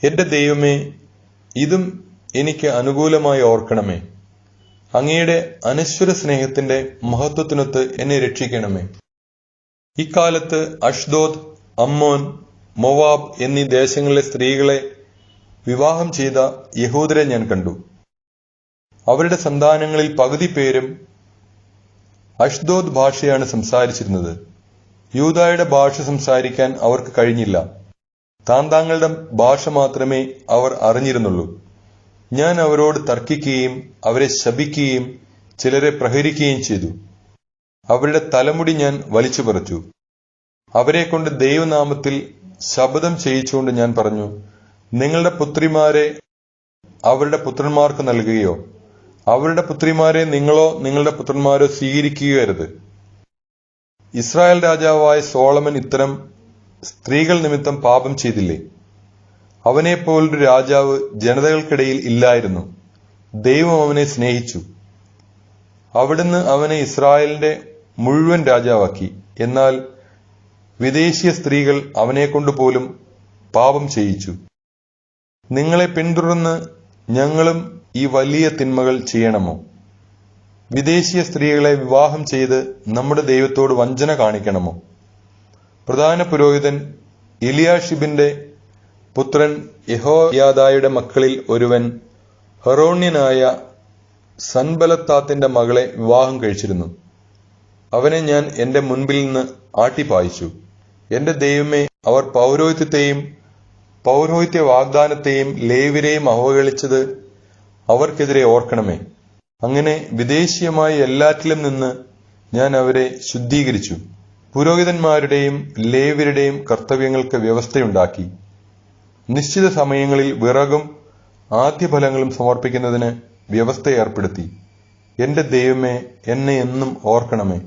എന്റെ ദൈവമേ, ഇതും എനിക്ക് അനുകൂലമായി ഓർക്കണമേ. അങ്ങയുടെ അനശ്വര സ്നേഹത്തിന്റെ മഹത്വത്തിനൊത്ത് എന്നെ രക്ഷിക്കണമേ. ഇക്കാലത്ത് അഷ്ദോദ്, അമ്മോൻ, മൊവാബ് എന്നീ ദേശങ്ങളിലെ സ്ത്രീകളെ വിവാഹം ചെയ്ത യഹൂദരെ ഞാൻ കണ്ടു. അവരുടെ സന്താനങ്ങളിൽ പകുതി പേരും അഷ്ദോദ് ഭാഷയാണ് സംസാരിച്ചിരുന്നത്. യൂദായുടെ ഭാഷ സംസാരിക്കാൻ അവർക്ക് കഴിഞ്ഞില്ല. താന്താങ്ങളുടെ ഭാഷ മാത്രമേ അവർ അറിഞ്ഞിരുന്നുള്ളൂ. ഞാൻ അവരോട് തർക്കിക്കുകയും അവരെ ശപിക്കുകയും ചിലരെ പ്രഹരിക്കുകയും ചെയ്തു. അവരുടെ തലമുടി ഞാൻ വലിച്ചു പറിച്ചു. അവരെ കൊണ്ട് ദൈവനാമത്തിൽ ശപഥം ചെയ്യിച്ചുകൊണ്ട് ഞാൻ പറഞ്ഞു, നിങ്ങളുടെ പുത്രിമാരെ അവരുടെ പുത്രന്മാർക്ക് നൽകുകയോ അവരുടെ പുത്രിമാരെ നിങ്ങളോ നിങ്ങളുടെ പുത്രന്മാരോ സ്വീകരിക്കുകയോ അരുത്. ഇസ്രായേൽ രാജാവായ സോളമൻ ഇത്തരം സ്ത്രീകൾ നിമിത്തം പാപം ചെയ്തില്ലേ? അവനെപ്പോലൊരു രാജാവ് ജനതകൾക്കിടയിൽ ഇല്ലായിരുന്നു. ദൈവം അവനെ സ്നേഹിച്ചു. അവിടുന്ന് അവനെ ഇസ്രായേലിന്റെ മുഴുവൻ രാജാവാക്കി. എന്നാൽ വിദേശീയ സ്ത്രീകൾ അവനെക്കൊണ്ടുപോലും പാപം ചെയ്യിച്ചു. നിങ്ങളെ പിന്തുടർന്ന് ഞങ്ങളും ഈ വലിയ തിന്മകൾ ചെയ്യണമോ? വിദേശീയ സ്ത്രീകളെ വിവാഹം ചെയ്ത് നമ്മുടെ ദൈവത്തോട് വഞ്ചന കാണിക്കണമോ? പ്രധാന പുരോഹിതൻ എലിയാഷിബിന്റെ പുത്രൻ യഹോയാദായുടെ മക്കളിൽ ഒരുവൻ ഹെറോണ്യനായ സൻബലത്താത്തിന്റെ മകളെ വിവാഹം കഴിച്ചിരുന്നു. അവനെ ഞാൻ എന്റെ മുൻപിൽ നിന്ന് ആട്ടിപ്പായിച്ചു. എന്റെ ദൈവമേ, അവർ പൗരോഹിത്യത്തെയും പൗരോഹിത്യ വാഗ്ദാനത്തെയും ലേവ്യരെയും അവഹേളിച്ചത് അവർക്കെതിരെ ഓർക്കണമേ. അങ്ങനെ വിദേശീയമായ എല്ലാറ്റിലും നിന്ന് ഞാൻ അവരെ ശുദ്ധീകരിച്ചു. പുരോഹിതന്മാരുടെയും ലേവ്യരുടെയും കർത്തവ്യങ്ങൾക്ക് വ്യവസ്ഥയുണ്ടാക്കി. നിശ്ചിത സമയങ്ങളിൽ വിറകും ആദ്യഫലങ്ങളും സമർപ്പിക്കുന്നതിന് വ്യവസ്ഥ ഏർപ്പെടുത്തി. എന്റെ ദൈവമേ, എന്നെ എന്നും ഓർക്കണമേ.